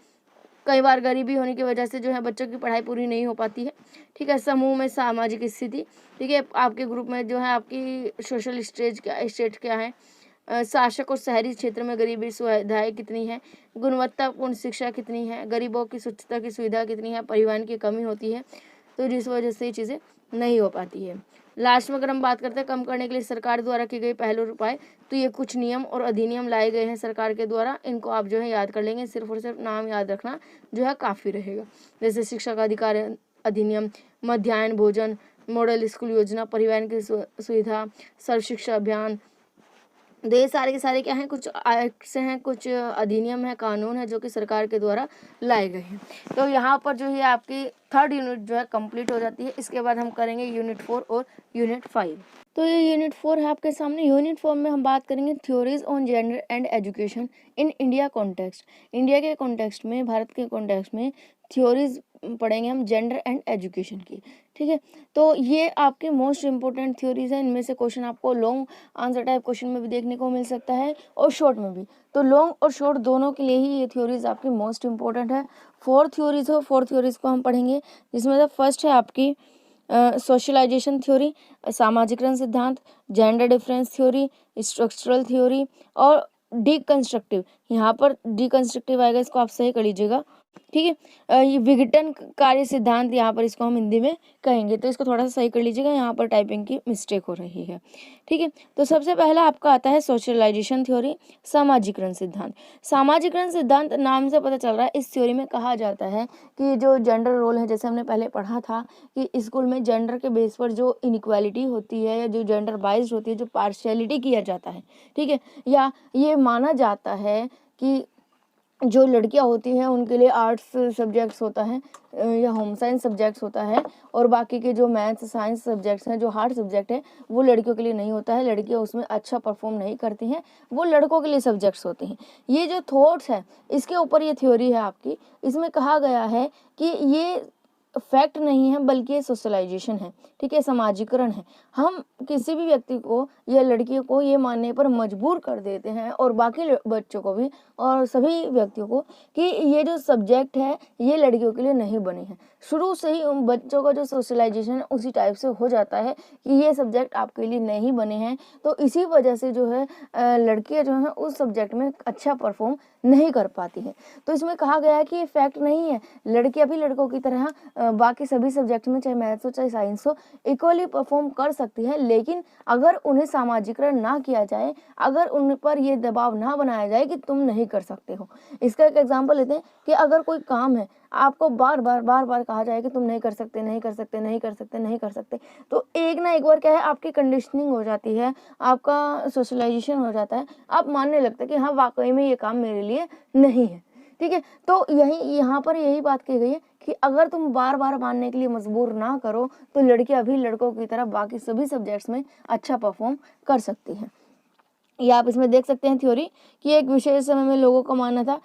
कई बार गरीबी होने की वजह से जो है बच्चों की पढ़ाई पूरी नहीं हो पाती है, ठीक है। समूह में सामाजिक स्थिति, ठीक है, आपके ग्रुप में जो है आपकी सोशल स्टेट क्या है, शासक और शहरी क्षेत्र में गरीबी सुविधाएं कितनी है, गुणवत्तापूर्ण शिक्षा कितनी है, गरीबों की स्वच्छता की सुविधा कितनी है, परिवहन की कमी होती है, तो जिस वजह से ये चीज़ें नहीं हो पाती है। लास्ट में अगर हम बात करते हैं कम करने के लिए सरकार द्वारा की गई पहलू उपाय, तो ये कुछ नियम और अधिनियम लाए गए हैं सरकार के द्वारा, इनको आप जो है याद कर लेंगे, सिर्फ और सिर्फ नाम याद रखना जो है काफ़ी रहेगा। जैसे शिक्षा का अधिकार अधिनियम, मध्याह्न भोजन, मॉडल स्कूल योजना, परिवहन की सुविधा, सर्व शिक्षा अभियान, तो ये सारे के सारे क्या हैं, कुछ एक्ट्स हैं, कुछ अधिनियम है, कानून है जो कि सरकार के द्वारा लाए गए हैं। तो यहाँ पर जो है आपकी 3rd यूनिट जो है कंप्लीट हो जाती है। इसके बाद हम करेंगे यूनिट 4 और यूनिट 5। तो ये यूनिट 4 है आपके सामने। यूनिट 4 में हम बात करेंगे theories on gender and education in India context. India के कॉन्टेक्स्ट में, भारत के कॉन्टेक्स्ट में थ्योरीज पढ़ेंगे हम जेंडर एंड एजुकेशन की। ठीक है, तो ये आपके मोस्ट इंपॉर्टेंट थ्योरीज हैं। इनमें से क्वेश्चन आपको लॉन्ग आंसर टाइप क्वेश्चन में भी देखने को मिल सकता है और शॉर्ट में भी। तो लॉन्ग और शॉर्ट दोनों के लिए ही ये थ्योरीज आपकी मोस्ट इंपॉर्टेंट है। 4 थ्योरीज हो, 4 थ्योरीज को हम पढ़ेंगे, जिसमें से फर्स्ट है आपकी सोशलाइजेशन थ्योरी, सामाजिकरण सिद्धांत, gender difference theory, structural theory और डीकंस्ट्रक्टिव। यहाँ पर डीकंस्ट्रक्टिव आएगा, इसको आप सही कर लीजिएगा। ठीक है, ये विघटन कार्य सिद्धांत, यहाँ पर इसको हम हिंदी में कहेंगे, तो इसको थोड़ा सा सही कर लीजिएगा, यहाँ पर टाइपिंग की मिस्टेक हो रही है। ठीक है, तो सबसे पहला आपका आता है सोशलाइजेशन थ्योरी, सामाजिकरण सिद्धांत। सामाजिकरण सिद्धांत नाम से पता चल रहा है, इस थ्योरी में कहा जाता है कि जो जेंडर रोल है, जैसे हमने पहले पढ़ा था कि स्कूल में जेंडर के बेस पर जो इनइक्वालिटी होती है या जो जेंडर बाइज्ड होती है, जो पार्शियलिटी किया जाता है, ठीक है, या ये माना जाता है कि जो लड़कियां होती हैं उनके लिए आर्ट्स सब्जेक्ट्स होता है या होम साइंस सब्जेक्ट्स होता है, और बाकी के जो मैथ्स साइंस सब्जेक्ट्स हैं, जो हार्ड सब्जेक्ट है, वो लड़कियों के लिए नहीं होता है। लड़कियां उसमें अच्छा परफॉर्म नहीं करती हैं, वो लड़कों के लिए सब्जेक्ट्स होते हैं। ये जो थॉट्स है, इसके ऊपर ये थ्योरी है आपकी। इसमें कहा गया है कि ये फैक्ट नहीं है, बल्कि ये सोशलाइजेशन है। ठीक है, समाजीकरण है। हम किसी भी व्यक्ति को या लड़कियों को ये मानने पर मजबूर कर देते हैं, और बाकी बच्चों को भी और सभी व्यक्तियों को, कि ये जो सब्जेक्ट है ये लड़कियों के लिए नहीं बने हैं। शुरू से ही उन बच्चों का जो सोशलाइजेशन है उसी टाइप से हो जाता है कि ये सब्जेक्ट आपके लिए नहीं बने हैं। तो इसी वजह से जो है लड़कियां जो है उस सब्जेक्ट में अच्छा परफॉर्म नहीं कर पाती है। तो इसमें कहा गया है कि ये फैक्ट नहीं है, लड़कियां भी लड़कों की तरह बाकी सभी सब्जेक्ट में, चाहे मैथ्स हो चाहे साइंस हो, इक्वली परफॉर्म कर सकती है। लेकिन अगर उन्हें सामाजिकरण ना किया जाए, अगर उन पर ये दबाव ना बनाया जाए कि तुम नहीं कर सकते हो। इसका एक एग्जांपल लेते हैं कि अगर कोई काम है, आपको बार बार कहा जाए कि तुम नहीं कर सकते, नहीं कर सकते, नहीं कर सकते, नहीं कर सकते, तो एक ना एक बार क्या है, आपकी कंडीशनिंग हो जाती है, आपका सोशलाइजेशन हो जाता है, आप मानने लगते हैं कि हाँ वाकई में ये काम मेरे लिए नहीं है। ठीक है, तो यहाँ पर यही बात की गई है कि अगर तुम बार बार मानने के लिए मजबूर ना करो, तो लड़कियां भी लड़कों की तरह बाकी सभी सब्जेक्ट्स में अच्छा परफॉर्म कर सकती हैं। ये आप इसमें देख सकते हैं थ्योरी कि एक विशेष समय में लोगों का मानना था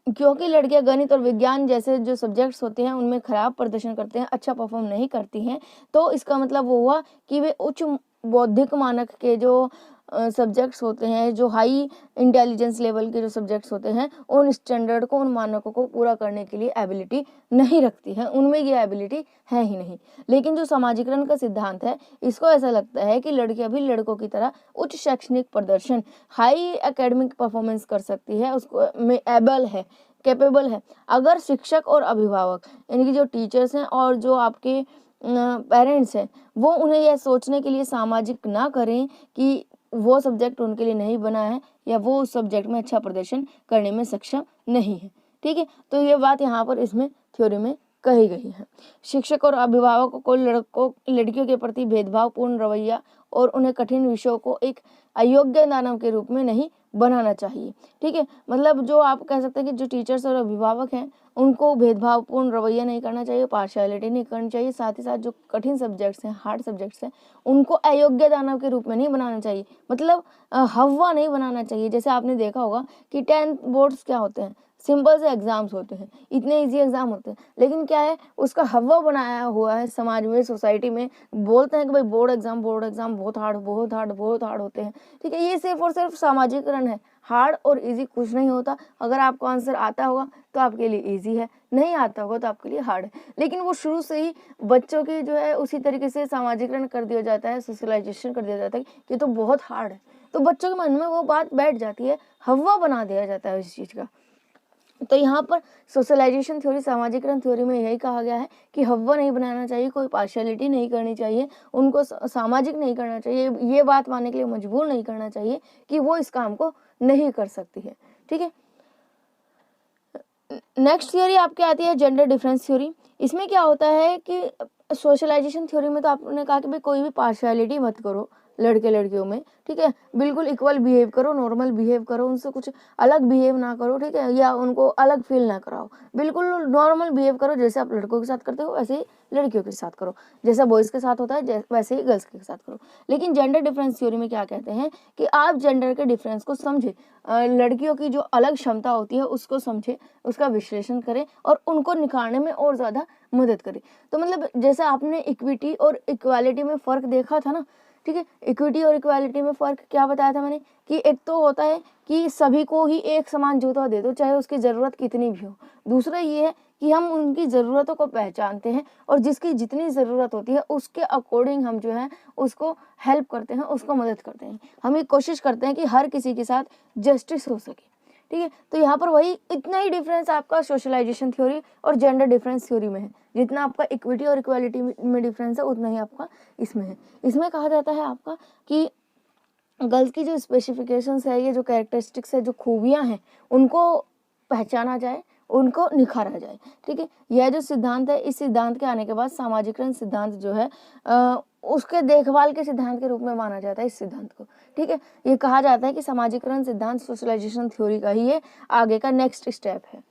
क्योंकि लड़कियां गणित और विज्ञान जैसे जो सब्जेक्ट्स होते हैं उनमें खराब प्रदर्शन करते हैं, अच्छा परफॉर्म नहीं करती हैं, तो इसका मतलब वो हुआ कि वे उच्च बौद्धिक मानक के जो सब्जेक्ट्स होते हैं, जो हाई इंटेलिजेंस लेवल के जो सब्जेक्ट्स होते हैं, उन स्टैंडर्ड को, उन मानकों को पूरा करने के लिए एबिलिटी नहीं रखती है, उनमें ये एबिलिटी है ही नहीं। लेकिन जो समाजीकरण का सिद्धांत है, इसको ऐसा लगता है कि लड़कियां भी लड़कों की तरह उच्च शैक्षणिक प्रदर्शन, हाई एकेडमिक परफॉर्मेंस कर सकती है, उसको में एबल है, कैपेबल है, अगर शिक्षक और अभिभावक, यानी कि जो टीचर्स हैं और जो आपके पेरेंट्स हैं, वो उन्हें यह सोचने के लिए सामाजिक ना करें कि वो सब्जेक्ट उनके लिए नहीं बना है या वो उस सब्जेक्ट में अच्छा प्रदर्शन करने में सक्षम नहीं है। ठीक है, तो ये बात यहाँ पर इसमें थ्योरी में कही गई है। शिक्षक और अभिभावकों को लड़कियों के प्रति भेदभावपूर्ण रवैया और उन्हें कठिन विषयों को एक अयोग्य दानव के रूप में नहीं बनाना चाहिए। ठीक है, मतलब जो आप कह सकते हैं कि जो टीचर्स और अभिभावक हैं उनको भेदभावपूर्ण रवैया नहीं करना चाहिए, पार्शियलिटी नहीं करनी चाहिए, साथ ही साथ जो कठिन सब्जेक्ट्स हैं, हार्ड सब्जेक्ट्स हैं, उनको अयोग्य दानव के रूप में नहीं बनाना चाहिए, मतलब हव्वा नहीं बनाना चाहिए। जैसे आपने देखा होगा कि 10th बोर्ड्स क्या होते हैं, सिंपल से एग्जाम्स होते हैं, इतने इजी एग्जाम होते हैं, लेकिन क्या है उसका हवा बनाया हुआ है समाज में, सोसाइटी में। बोलते हैं कि भाई बोर्ड एग्जाम बहुत हार्ड होते हैं। ठीक है, ये सिर्फ और सिर्फ सामाजिकरण है। हार्ड और इजी कुछ नहीं होता। अगर आपको आंसर आता होगा तो आपके लिए इजी है, नहीं आता होगा तो आपके लिए हार्ड है। लेकिन वो शुरू से ही बच्चों की जो है उसी तरीके से सामाजिकरण कर दिया जाता है, सोशलाइजेशन कर दिया जाता है कि तो बहुत हार्ड है, तो बच्चों के मन में वो बात बैठ जाती है, हवा बना दिया जाता है इस चीज का। तो यहाँ पर सोशलाइजेशन थ्योरी, सामाजिकरण थ्योरी में यही कहा गया है कि हव्वा नहीं बनाना चाहिए, कोई पार्शियलिटी नहीं करनी चाहिए, उनको सामाजिक नहीं करना चाहिए, ये बात मानने के लिए मजबूर नहीं करना चाहिए कि वो इस काम को नहीं कर सकती है। ठीक है, नेक्स्ट थ्योरी आपके आती है जेंडर डिफरेंस थ्योरी। इसमें क्या होता है कि सोशलाइजेशन थ्योरी में तो आपने कहा कि भाई कोई भी पार्शियलिटी मत करो, लड़के लड़कियों में, ठीक है। बिल्कुल इक्वल बिहेव करो, नॉर्मल बिहेव करो, उनसे कुछ अलग बिहेव ना करो, ठीक है, या उनको अलग फील ना कराओ। बिल्कुल नॉर्मल बिहेव करो, जैसे आप लड़कों के साथ करते हो वैसे ही लड़कियों के साथ करो, जैसा बॉयज़ के साथ होता है वैसे ही गर्ल्स के साथ करो। लेकिन जेंडर डिफरेंस थ्योरी में क्या कहते हैं कि आप जेंडर के डिफरेंस को समझे, लड़कियों की जो अलग क्षमता होती है उसको समझे, उसका विश्लेषण करें और उनको निखारने में और ज़्यादा मदद करें। तो मतलब जैसे आपने इक्विटी और इक्वालिटी में फ़र्क देखा था ना, ठीक है। इक्विटी और इक्वालिटी में फ़र्क क्या बताया था मैंने कि एक तो होता है कि सभी को ही एक समान जूता दे दो, चाहे उसकी ज़रूरत कितनी भी हो। दूसरा ये है कि हम उनकी ज़रूरतों को पहचानते हैं और जिसकी जितनी ज़रूरत होती है उसके अकॉर्डिंग हम जो है उसको हेल्प करते हैं, उसको मदद करते हैं। हम ये कोशिश करते हैं कि हर किसी के साथ जस्टिस हो सके, ठीक है। तो यहाँ पर वही इतना ही डिफरेंस आपका सोशलाइजेशन थ्योरी और जेंडर डिफरेंस थ्योरी में है। जितना आपका इक्विटी और इक्वालिटी में डिफरेंस है उतना ही आपका इसमें है। इसमें कहा जाता है आपका कि गर्ल्स की जो स्पेसिफिकेशंस है, ये जो कैरेक्टरिस्टिक्स है, जो खूबियाँ हैं, उनको पहचाना जाए, उनको निखारा जाए, ठीक है। यह जो सिद्धांत है, इस सिद्धांत के आने के बाद सामाजिकरण सिद्धांत जो है उसके देखभाल के सिद्धांत के रूप में माना जाता है इस सिद्धांत को, ठीक है। ये कहा जाता है कि सामाजिकरण सिद्धांत सोशलाइजेशन थ्योरी का ही ये आगे का नेक्स्ट स्टेप है।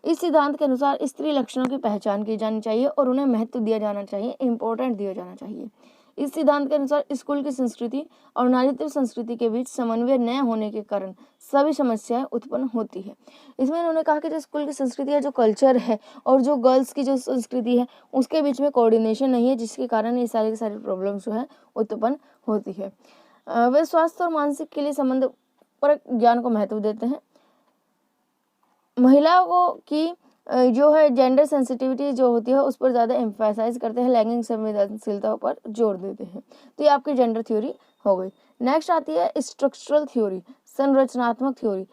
इस सिद्धांत के अनुसार स्त्री लक्षणों की पहचान की जानी चाहिए और उन्हें महत्व दिया जाना चाहिए, इम्पोर्टेंट दिया जाना चाहिए। इस सिद्धांत के अनुसार स्कूल की संस्कृति और नारीत्व संस्कृति के बीच समन्वय न होने के कारण सभी समस्याएं उत्पन्न होती है। इसमें उन्होंने कहा कि जो स्कूल की संस्कृति है, जो कल्चर है और जो गर्ल्स की जो संस्कृति है, उसके बीच में कोऑर्डिनेशन नहीं है, जिसके कारण ये सारी की सारी प्रॉब्लम्स जो है उत्पन्न होती है। वे स्वास्थ्य और मानसिक के लिए संबंध पर ज्ञान को महत्व देते हैं। महिलाओं को की जो है जेंडर सेंसिटिविटी जो होती है उस पर ज़्यादा एम्फेसाइज करते हैं, लैंगिक संवेदनशीलता पर जोर देते हैं। तो ये आपकी जेंडर थ्योरी हो गई। नेक्स्ट आती है स्ट्रक्चरल थ्योरी, संरचनात्मक थ्योरी।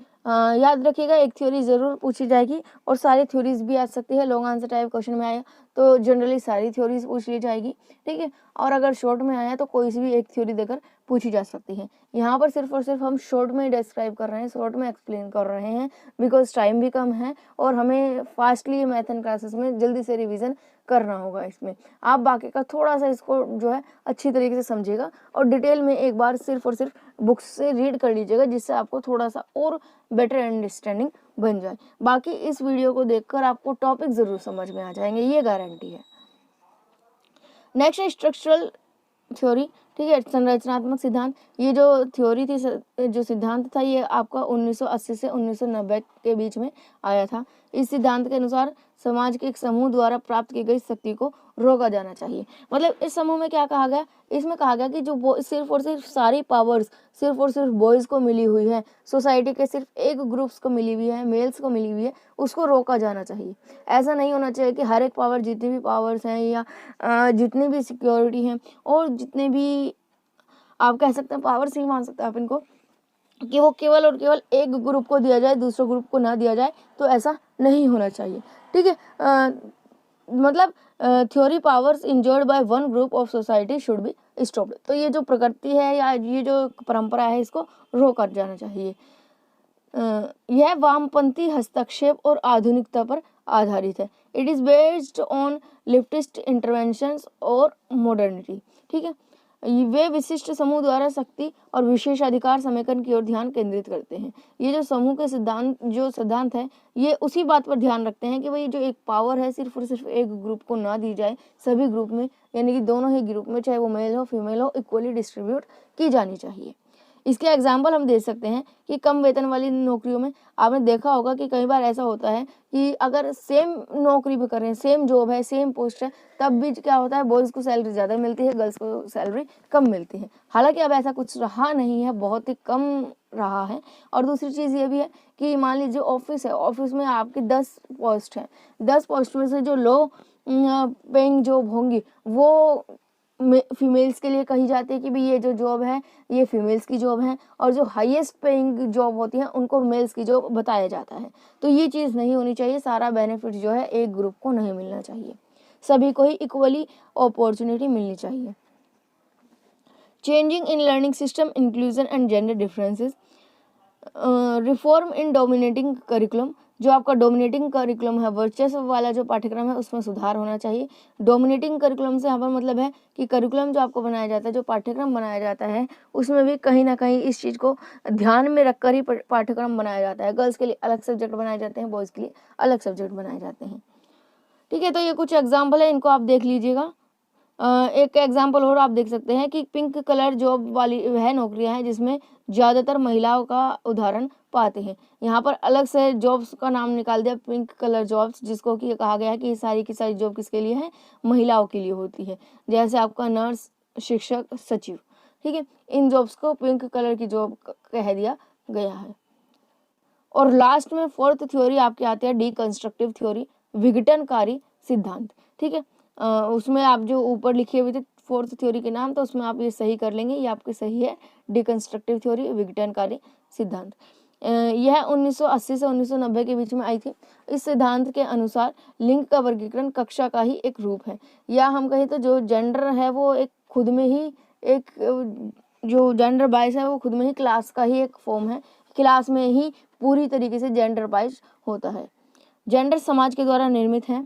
याद रखिएगा एक थ्योरी ज़रूर पूछी जाएगी और सारी थ्योरीज भी आ सकती है। लॉन्ग आंसर टाइप क्वेश्चन में आया तो जनरली सारी थ्योरीज पूछ ली जाएगी, ठीक है। और अगर शॉर्ट में आया तो कोई सी भी एक थ्योरी देकर पूछी जा सकती है। यहाँ पर सिर्फ और सिर्फ हम शॉर्ट में डिस्क्राइब कर रहे हैं, शॉर्ट में एक्सप्लेन कर रहे हैं, बिकॉज टाइम भी कम है और हमें फास्टली मैथ एंड क्लासेस में जल्दी से रिवीजन करना होगा। इसमें आप बाकी का थोड़ा सा इसको जो है अच्छी तरीके से समझिएगा और डिटेल में एक बार सिर्फ और सिर्फ बुक्स से रीड कर लीजिएगा, जिससे आपको थोड़ा सा और बेटर अंडरस्टैंडिंग बन जाए। बाकी इस वीडियो को देखकर आपको टॉपिक ज़रूर समझ में आ जाएंगे, ये गारंटी है। नेक्स्ट है स्ट्रक्चरल थ्योरी, ठीक है, संरचनात्मक सिद्धांत। ये जो थ्योरी थी, जो सिद्धांत था, ये आपका 1980 से 1990 के बीच में आया था। इस सिद्धांत के अनुसार समाज के एक समूह द्वारा प्राप्त की गई शक्ति को रोका जाना चाहिए। मतलब इस समूह में क्या कहा गया, इसमें कहा गया कि जो सिर्फ और सिर्फ सारी पावर्स सिर्फ और सिर्फ बॉयज़ को मिली हुई है, सोसाइटी के सिर्फ एक ग्रुप्स को मिली हुई है, मेल्स को मिली हुई है, उसको रोका जाना चाहिए। ऐसा नहीं होना चाहिए कि हर एक पावर, जितनी भी पावर्स हैं या जितनी भी सिक्योरिटी हैं और जितने भी आप कह सकते हैं पावर्स ही मान सकते हैं आप इनको, कि वो केवल और केवल एक ग्रुप को दिया जाए, दूसरे ग्रुप को ना दिया जाए। तो ऐसा नहीं होना चाहिए, ठीक है। मतलब theory powers enjoyed by one group of society should be stopped. तो ये जो प्रकृति है या ये जो परंपरा है, इसको रोका जाना चाहिए। यह वामपंथी हस्तक्षेप और आधुनिकता पर आधारित है। It is based on leftist interventions और मॉडर्निटी, ठीक है। वे विशिष्ट समूह द्वारा शक्ति और विशेष अधिकार समेकन की ओर ध्यान केंद्रित करते हैं। ये जो समूह के सिद्धांत है, ये उसी बात पर ध्यान रखते हैं कि भाई जो एक पावर है सिर्फ और सिर्फ एक ग्रुप को ना दी जाए, सभी ग्रुप में, यानी कि दोनों ही ग्रुप में, चाहे वो मेल हो फीमेल हो, इक्वली डिस्ट्रीब्यूट की जानी चाहिए। इसके एग्जाम्पल हम दे सकते हैं कि कम वेतन वाली नौकरियों में आपने देखा होगा कि कई बार ऐसा होता है कि अगर सेम नौकरी भी कर रहे हैं, सेम जॉब है, सेम पोस्ट है, तब भी क्या होता है, बॉयज़ को सैलरी ज़्यादा मिलती है, गर्ल्स को सैलरी कम मिलती है। हालांकि अब ऐसा कुछ रहा नहीं है, बहुत ही कम रहा है। और दूसरी चीज़ ये भी है कि मान लीजिए ऑफिस है, ऑफिस में आपकी 10 पोस्ट हैं, 10 पोस्ट में से जो लो पेइंग जॉब होंगी वो फीमेल्स के लिए कही जाती है कि भाई ये जो जॉब है ये फीमेल्स की जॉब है, और जो हाईएस्ट पेइंग जॉब होती है उनको मेल्स की जॉब बताया जाता है। तो ये चीज़ नहीं होनी चाहिए। सारा बेनिफिट जो है एक ग्रुप को नहीं मिलना चाहिए, सभी को ही इक्वली अपॉर्चुनिटी मिलनी चाहिए। Changing in learning system, inclusion and gender differences, reform in dominating curriculum. जो आपका डोमिनेटिंग करिकुलम है, वर्चस्व वाला जो पाठ्यक्रम है, उसमें सुधार होना चाहिए। डोमिनेटिंग करिकुलम से यहाँ पर मतलब है कि करिकुलम जो आपको बनाया जाता है, जो पाठ्यक्रम बनाया जाता है, उसमें भी कहीं ना कहीं इस चीज़ को ध्यान में रखकर ही पाठ्यक्रम बनाया जाता है। गर्ल्स के लिए अलग सब्जेक्ट बनाए जाते हैं, बॉयज़ के लिए अलग सब्जेक्ट बनाए जाते हैं। ठीक है, तो ये कुछ एग्जाम्पल है, इनको आप देख लीजिएगा। एक एग्जाम्पल और आप देख सकते हैं कि पिंक कलर जॉब वाली वह नौकरियां हैं जिसमें ज़्यादातर महिलाओं का उदाहरण पाते हैं। यहाँ पर अलग से जॉब्स का नाम निकाल दिया, पिंक कलर जॉब्स, जिसको कि कहा गया है कि सारी की सारी जॉब किसके लिए है, महिलाओं के लिए होती है। जैसे आपका नर्स, शिक्षक, सचिव। ठीक है, इन जॉब्स को पिंक कलर की जॉब कह दिया गया है। और लास्ट में फोर्थ थ्योरी आपके आती है डीकंस्ट्रक्टिव थ्योरी, विघटनकारी सिद्धांत। ठीक है, उसमें आप जो ऊपर लिखे हुए थे फोर्थ थ्योरी के नाम, तो उसमें आप ये सही कर लेंगे, ये आपके सही है, डीकंस्ट्रक्टिव थ्योरी, विघटनकारी सिद्धांत। यह 1980 से 1990 के बीच में आई थी। इस सिद्धांत के अनुसार लिंग का वर्गीकरण कक्षा का ही एक रूप है, या हम कहें तो जो जेंडर है वो एक खुद में ही एक जो जेंडर बाइस है वो खुद में ही क्लास का ही एक फॉर्म है, क्लास में ही पूरी तरीके से जेंडर बाइस होता है। जेंडर समाज के द्वारा निर्मित है,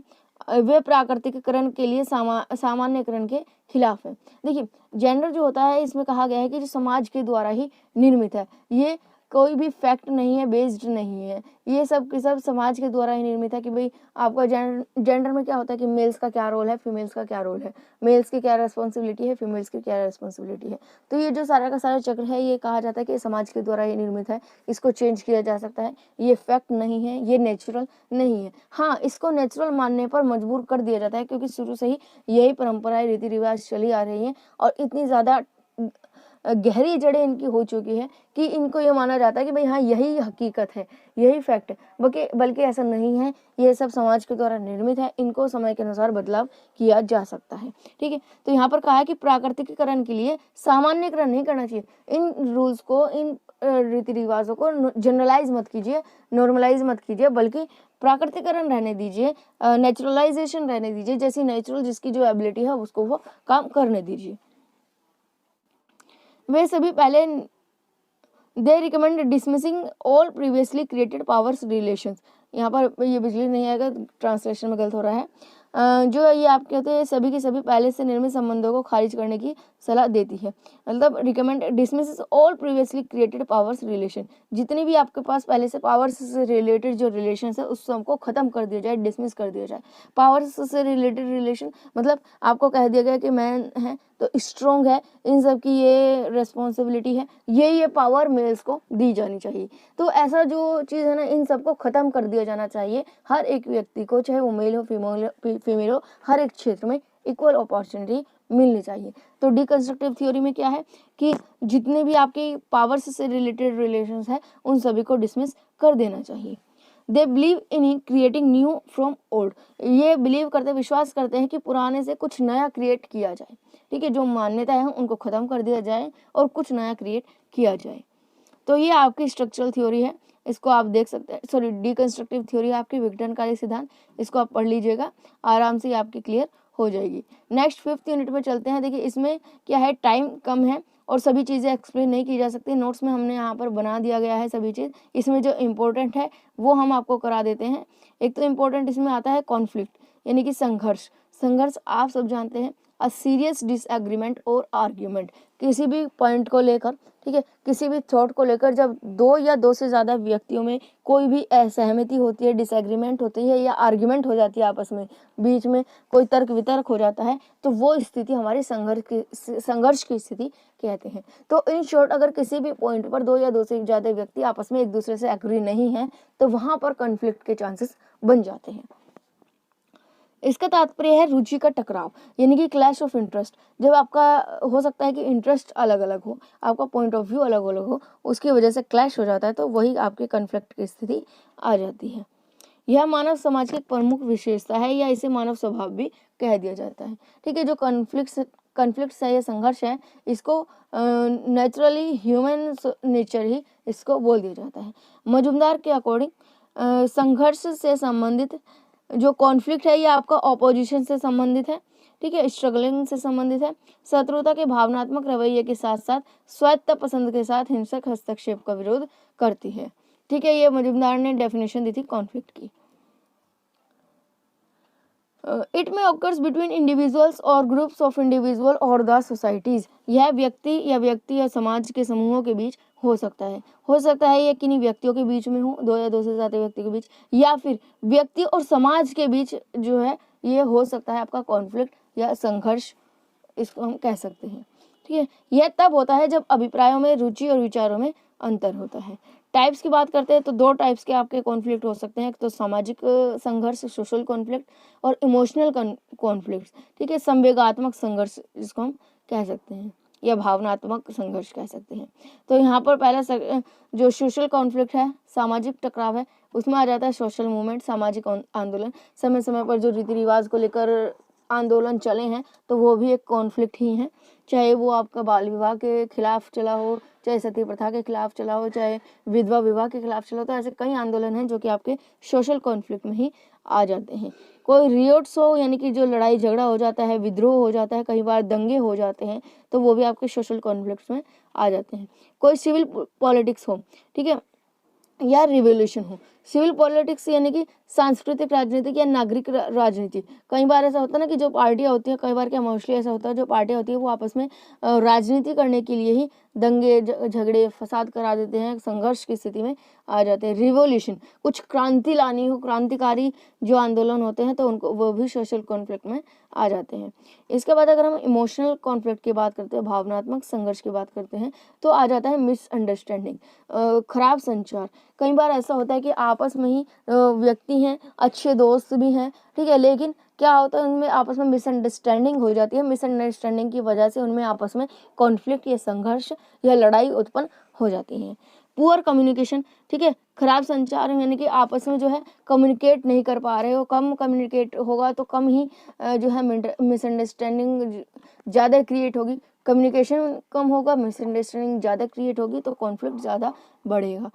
वे प्राकृतिककरण के लिए सामान्यकरण के खिलाफ है। देखिए, जेंडर जो होता है इसमें कहा गया है कि जो समाज के द्वारा ही निर्मित है, ये कोई भी फैक्ट नहीं है, बेस्ड नहीं है, ये सब के सब समाज के द्वारा ही निर्मित है। कि भाई आपका जेंडर में क्या होता है कि मेल्स का क्या रोल है, फीमेल्स का क्या रोल है, मेल्स की क्या रिस्पॉन्सिबिलिटी है, फीमेल्स की क्या रिस्पॉन्सिबिलिटी है। तो ये जो सारा का सारा चक्र है, ये कहा जाता है कि समाज के द्वारा ही निर्मित है, इसको चेंज किया जा सकता है, ये फैक्ट नहीं है, ये नेचुरल नहीं है। हाँ, इसको नेचुरल मानने पर मजबूर कर दिया जाता है, क्योंकि शुरू से ही यही परंपराएं, रीति रिवाज चली आ रही हैं, और इतनी ज़्यादा गहरी जड़ें इनकी हो चुकी है कि इनको ये माना जाता है कि भाई हाँ, यही हकीकत है, यही फैक्ट है। बल्कि ऐसा नहीं है, ये सब समाज के द्वारा निर्मित है, इनको समय के अनुसार बदलाव किया जा सकता है। ठीक है, तो यहाँ पर कहा है कि प्राकृतिकीकरण के लिए सामान्यकरण नहीं करना चाहिए। इन रूल्स को, इन रीति रिवाजों को जनरलाइज मत कीजिए, नॉर्मलाइज मत कीजिए, बल्कि प्राकृतिकरण रहने दीजिए, नेचुरलाइजेशन रहने दीजिए। जैसी नेचुरल जिसकी जो एबिलिटी है उसको वो काम करने दीजिए। वे सभी पहले they recommend dismissing all previously created powers relations. यहाँ पर ये बिजली नहीं आएगा, ट्रांसलेशन में गलत हो रहा है। जो ये आप कहते हैं सभी के सभी पहले से निर्मित संबंधों को खारिज करने की सलाह देती है। मतलब recommend dismiss all previously created powers relation, जितनी भी आपके पास पहले से पावर्स से रिलेटेड जो रिलेशन है उस सबको खत्म कर दिया जाए, डिसमिस कर दिया जाए। पावर्स से रिलेटेड रिलेशन मतलब आपको कह दिया गया कि मैन है तो स्ट्रॉन्ग है, इन सब की ये रिस्पॉन्सिबिलिटी है, ये पावर मेल्स को दी जानी चाहिए। तो ऐसा जो चीज़ है ना, इन सबको ख़त्म कर दिया जाना चाहिए। हर एक व्यक्ति को, चाहे वो मेल हो फीमेल हो, हर एक क्षेत्र में इक्वल अपॉर्चुनिटी मिलनी चाहिए। तो डिकंस्ट्रक्टिव थ्योरी में क्या है कि जितने भी आपके पावर्स से रिलेटेड रिलेशंस हैं उन सभी को डिसमिस कर देना चाहिए। They believe in creating new from old, ये बिलीव करते, विश्वास करते हैं कि पुराने से कुछ नया क्रिएट किया जाए। ठीक है, जो मान्यताएं हैं उनको ख़त्म कर दिया जाए और कुछ नया क्रिएट किया जाए। तो ये आपकी स्ट्रक्चरल थ्योरी है, इसको आप देख सकते हैं। सॉरी, डिकंस्ट्रक्टिव थ्योरी है आपकी, विघटनकारी सिद्धांत, इसको आप पढ़ लीजिएगा, आराम से आपकी क्लियर हो जाएगी। नेक्स्ट 5th यूनिट में चलते हैं। देखिए, इसमें क्या है, टाइम कम है और सभी चीज़ें एक्सप्लेन नहीं की जा सकती। नोट्स में हमने यहाँ पर बना दिया गया है सभी चीज़। इसमें जो इम्पोर्टेंट है वो हम आपको करा देते हैं। एक तो इम्पोर्टेंट इसमें आता है कॉन्फ्लिक्ट, यानी कि संघर्ष। संघर्ष आप सब जानते हैं, अ सीरियस डिसएग्रीमेंट और आर्ग्यूमेंट, किसी भी पॉइंट को लेकर, ठीक है, किसी भी थॉट को लेकर जब दो या दो से ज़्यादा व्यक्तियों में कोई भी असहमति होती है, डिसएग्रीमेंट होती है या आर्ग्यूमेंट हो जाती है आपस में, बीच में कोई तर्क वितर्क हो जाता है, तो वो स्थिति हमारी संघर्ष की स्थिति कहते हैं। तो इन शॉर्ट, अगर किसी भी पॉइंट पर दो या दो से ज़्यादा व्यक्ति आपस में एक दूसरे से एग्री नहीं है तो वहाँ पर कॉन्फ्लिक्ट के चांसेस बन जाते हैं। इसका तात्पर्य है रुचि का टकराव, यानी कि क्लैश ऑफ इंटरेस्ट। जब आपका हो सकता है कि इंटरेस्ट अलग अलग हो, आपका पॉइंट ऑफ व्यू अलग अलग हो, उसकी वजह से क्लैश हो जाता है, तो वही आपके कॉन्फ्लिक्ट की स्थिति आ जाती है। यह मानव समाज की एक प्रमुख विशेषता है, या इसे मानव स्वभाव भी कह दिया जाता है। ठीक है, जो कॉन्फ्लिक्ट्स है या संघर्ष है, इसको नेचुरली ह्यूमन नेचर ही इसको बोल दिया जाता है। मजुमदार के अकॉर्डिंग संघर्ष से संबंधित जो कॉन्फ्लिक्ट है ये आपका ऑपोजिशन से संबंधित है। ठीक है, स्ट्रगलिंग से संबंधित है, शत्रुता के भावनात्मक रवैये के साथ साथ स्वायत्त पसंद के साथ हिंसक हस्तक्षेप का विरोध करती है। ठीक है, ये मजुमदार ने डेफिनेशन दी थी कॉन्फ्लिक्ट की। इट में ऑकर्स बिटवीन इंडिविजुअल्स और ग्रुप्स ऑफ इंडिविजुअल और द सोसाइटीज। यह व्यक्ति या समाज के समूहों के बीच हो सकता है या किन्हीं व्यक्तियों के बीच में हो, दो या दो से ज्यादा व्यक्ति के बीच, या फिर व्यक्ति और समाज के बीच जो है ये हो सकता है आपका कॉन्फ्लिक्ट या संघर्ष, इसको हम कह सकते हैं। ठीक है, यह तब होता है जब अभिप्रायों में, रुचि और विचारों में अंतर होता है। टाइप्स की बात करते हैं तो दो टाइप्स के आपके कॉन्फ्लिक्ट हो सकते हैं, एक तो सामाजिक संघर्ष, सोशल कॉन्फ्लिक्ट, और इमोशनल कॉन्फ्लिक्ट। ठीक है, संवेगात्मक संघर्ष जिसको हम कह सकते हैं, या भावनात्मक संघर्ष कह सकते हैं। तो यहाँ पर पहला जो सोशल कॉन्फ्लिक्ट है, सामाजिक टकराव है, उसमें आ जाता है सोशल मूवमेंट, सामाजिक आंदोलन। समय समय पर जो रीति रिवाज को लेकर आंदोलन चले हैं तो वो भी एक कॉन्फ्लिक्ट ही है, चाहे वो आपका बाल विवाह के खिलाफ चला हो, चाहे सती प्रथा के खिलाफ चला हो, चाहे विधवा विवाह के खिलाफ चला हो। तो ऐसे कई आंदोलन हैं जो कि आपके सोशल कॉन्फ्लिक्ट में ही आ जाते हैं। कोई रियोट्स हो, यानी कि जो लड़ाई झगड़ा हो जाता है, विद्रोह हो जाता है, कई बार दंगे हो जाते हैं, तो वो भी आपके सोशल कॉन्फ्लिक्ट्स में आ जाते हैं। कोई सिविल पॉलिटिक्स हो, ठीक है, या रिवोल्यूशन हो। सिविल पॉलिटिक्स यानी कि सांस्कृतिक राजनीति या नागरिक राजनीति। कई बार ऐसा होता है ना कि जो पार्टियां होती है, कई बार क्या मोस्टली ऐसा होता है, जो पार्टियां होती है वो आपस में राजनीति करने के लिए ही दंगे झगड़े फसाद करा देते हैं, संघर्ष की स्थिति में आ जाते हैं। रिवोल्यूशन, कुछ क्रांति लानी हो, क्रांतिकारी जो आंदोलन होते हैं तो उनको वो भी सोशल कॉन्फ्लिक्ट में आ जाते हैं। इसके बाद अगर हम इमोशनल कॉन्फ्लिक्ट की बात करते हैं, भावनात्मक संघर्ष की बात करते हैं, तो आ जाता है मिसअंडरस्टैंडिंग, खराब संचार। कई बार ऐसा होता है कि आपस में ही व्यक्ति हैं, अच्छे दोस्त भी हैं, ठीक है, लेकिन क्या होता है उनमें आपस में मिसअंडरस्टैंडिंग हो जाती है। मिसअंडरस्टैंडिंग की वजह से उनमें आपस में कॉन्फ्लिक्ट या संघर्ष या लड़ाई उत्पन्न हो जाती है। पुअर कम्युनिकेशन, ठीक है, खराब संचार यानी कि आपस में जो है कम्युनिकेट नहीं कर पा रहे हो, कम कम्युनिकेट होगा तो कम ही जो है मिसअंडरस्टैंडिंग ज़्यादा क्रिएट होगी। कम्युनिकेशन कम होगा, मिसअंडरस्टैंडिंग ज़्यादा क्रिएट होगी तो कॉन्फ्लिक्ट ज़्यादा बढ़ेगा।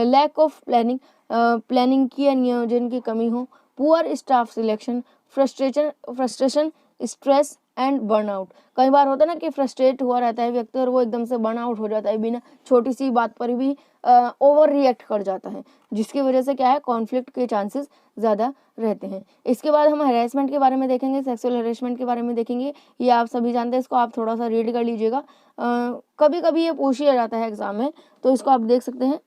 लैक ऑफ प्लानिंग की या नियोजन की कमी हो। Poor staff selection, frustration, stress and burnout. कई बार होता है ना कि फ्रस्ट्रेट हुआ रहता है व्यक्ति और वो एकदम से बर्नआउट हो जाता है, बिना छोटी सी बात पर भी ओवर रिएक्ट कर जाता है, जिसकी वजह से क्या है कॉन्फ्लिक्ट के चांसेस ज़्यादा रहते हैं। इसके बाद हम हैरेसमेंट के बारे में देखेंगे, सेक्सुअल हैरेसमेंट के बारे में देखेंगे। ये आप सभी जानते हैं, इसको आप थोड़ा सा रीड कर लीजिएगा, कभी कभी ये पूछ लिया जाता है एग्जाम में, तो इसको आप देख सकते हैं।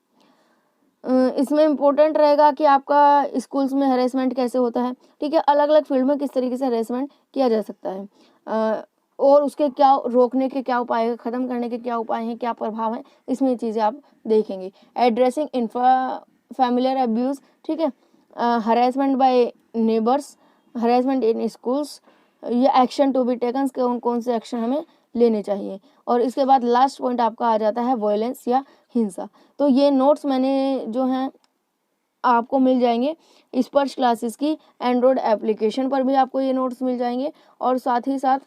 इसमें इम्पोर्टेंट रहेगा कि आपका स्कूल्स में हैरेसमेंट कैसे होता है, ठीक है, अलग अलग फील्ड में किस तरीके से हैरेसमेंट किया जा सकता है, और उसके क्या रोकने के क्या उपाय है, ख़त्म करने के क्या उपाय हैं, क्या प्रभाव है, इसमें चीज़ें आप देखेंगे। एड्रेसिंग फैमिलियर अब्यूज़, ठीक है, harassment by neighbours, harassment in schools, ये एक्शन टू बी टेकन, कौन कौन से एक्शन हमें लेने चाहिए। और इसके बाद लास्ट पॉइंट आपका आ जाता है वायलेंस या हिंसा। तो ये नोट्स मैंने जो हैं आपको मिल जाएंगे स्पर्श क्लासेस की एंड्रॉयड एप्लीकेशन पर भी आपको ये नोट्स मिल जाएंगे, और साथ ही साथ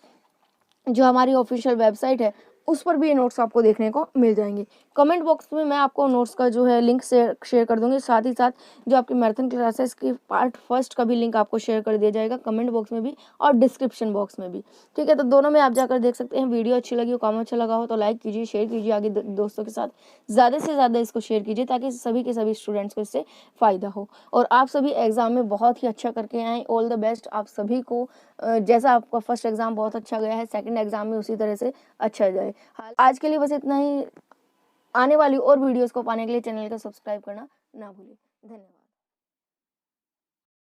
जो हमारी ऑफिशियल वेबसाइट है उस पर भी ये नोट्स आपको देखने को मिल जाएंगे। कमेंट बॉक्स में मैं आपको नोट्स का जो है लिंक शेयर कर दूंगी, साथ ही साथ जो आपकी मैराथन क्लासेस की पार्ट फर्स्ट का भी लिंक आपको शेयर कर दिया जाएगा कमेंट बॉक्स में भी और डिस्क्रिप्शन बॉक्स में भी, ठीक है। तो दोनों में आप जाकर देख सकते हैं। वीडियो अच्छी लगी हो, काम अच्छा लगा हो तो लाइक कीजिए, शेयर कीजिए आगे दोस्तों के साथ, ज़्यादा से ज़्यादा इसको शेयर कीजिए ताकि सभी के सभी स्टूडेंट्स को इससे फ़ायदा हो और आप सभी एग्ज़ाम में बहुत ही अच्छा करके आएँ। ऑल द बेस्ट आप सभी को। जैसा आपका फर्स्ट एग्ज़ाम बहुत अच्छा गया है, सेकंड एग्ज़ाम में उसी तरह से अच्छा जाए। आज के लिए बस इतना ही। आने वाली और वीडियोस को पाने के लिए चैनल को सब्सक्राइब करना ना भूलें। धन्यवाद।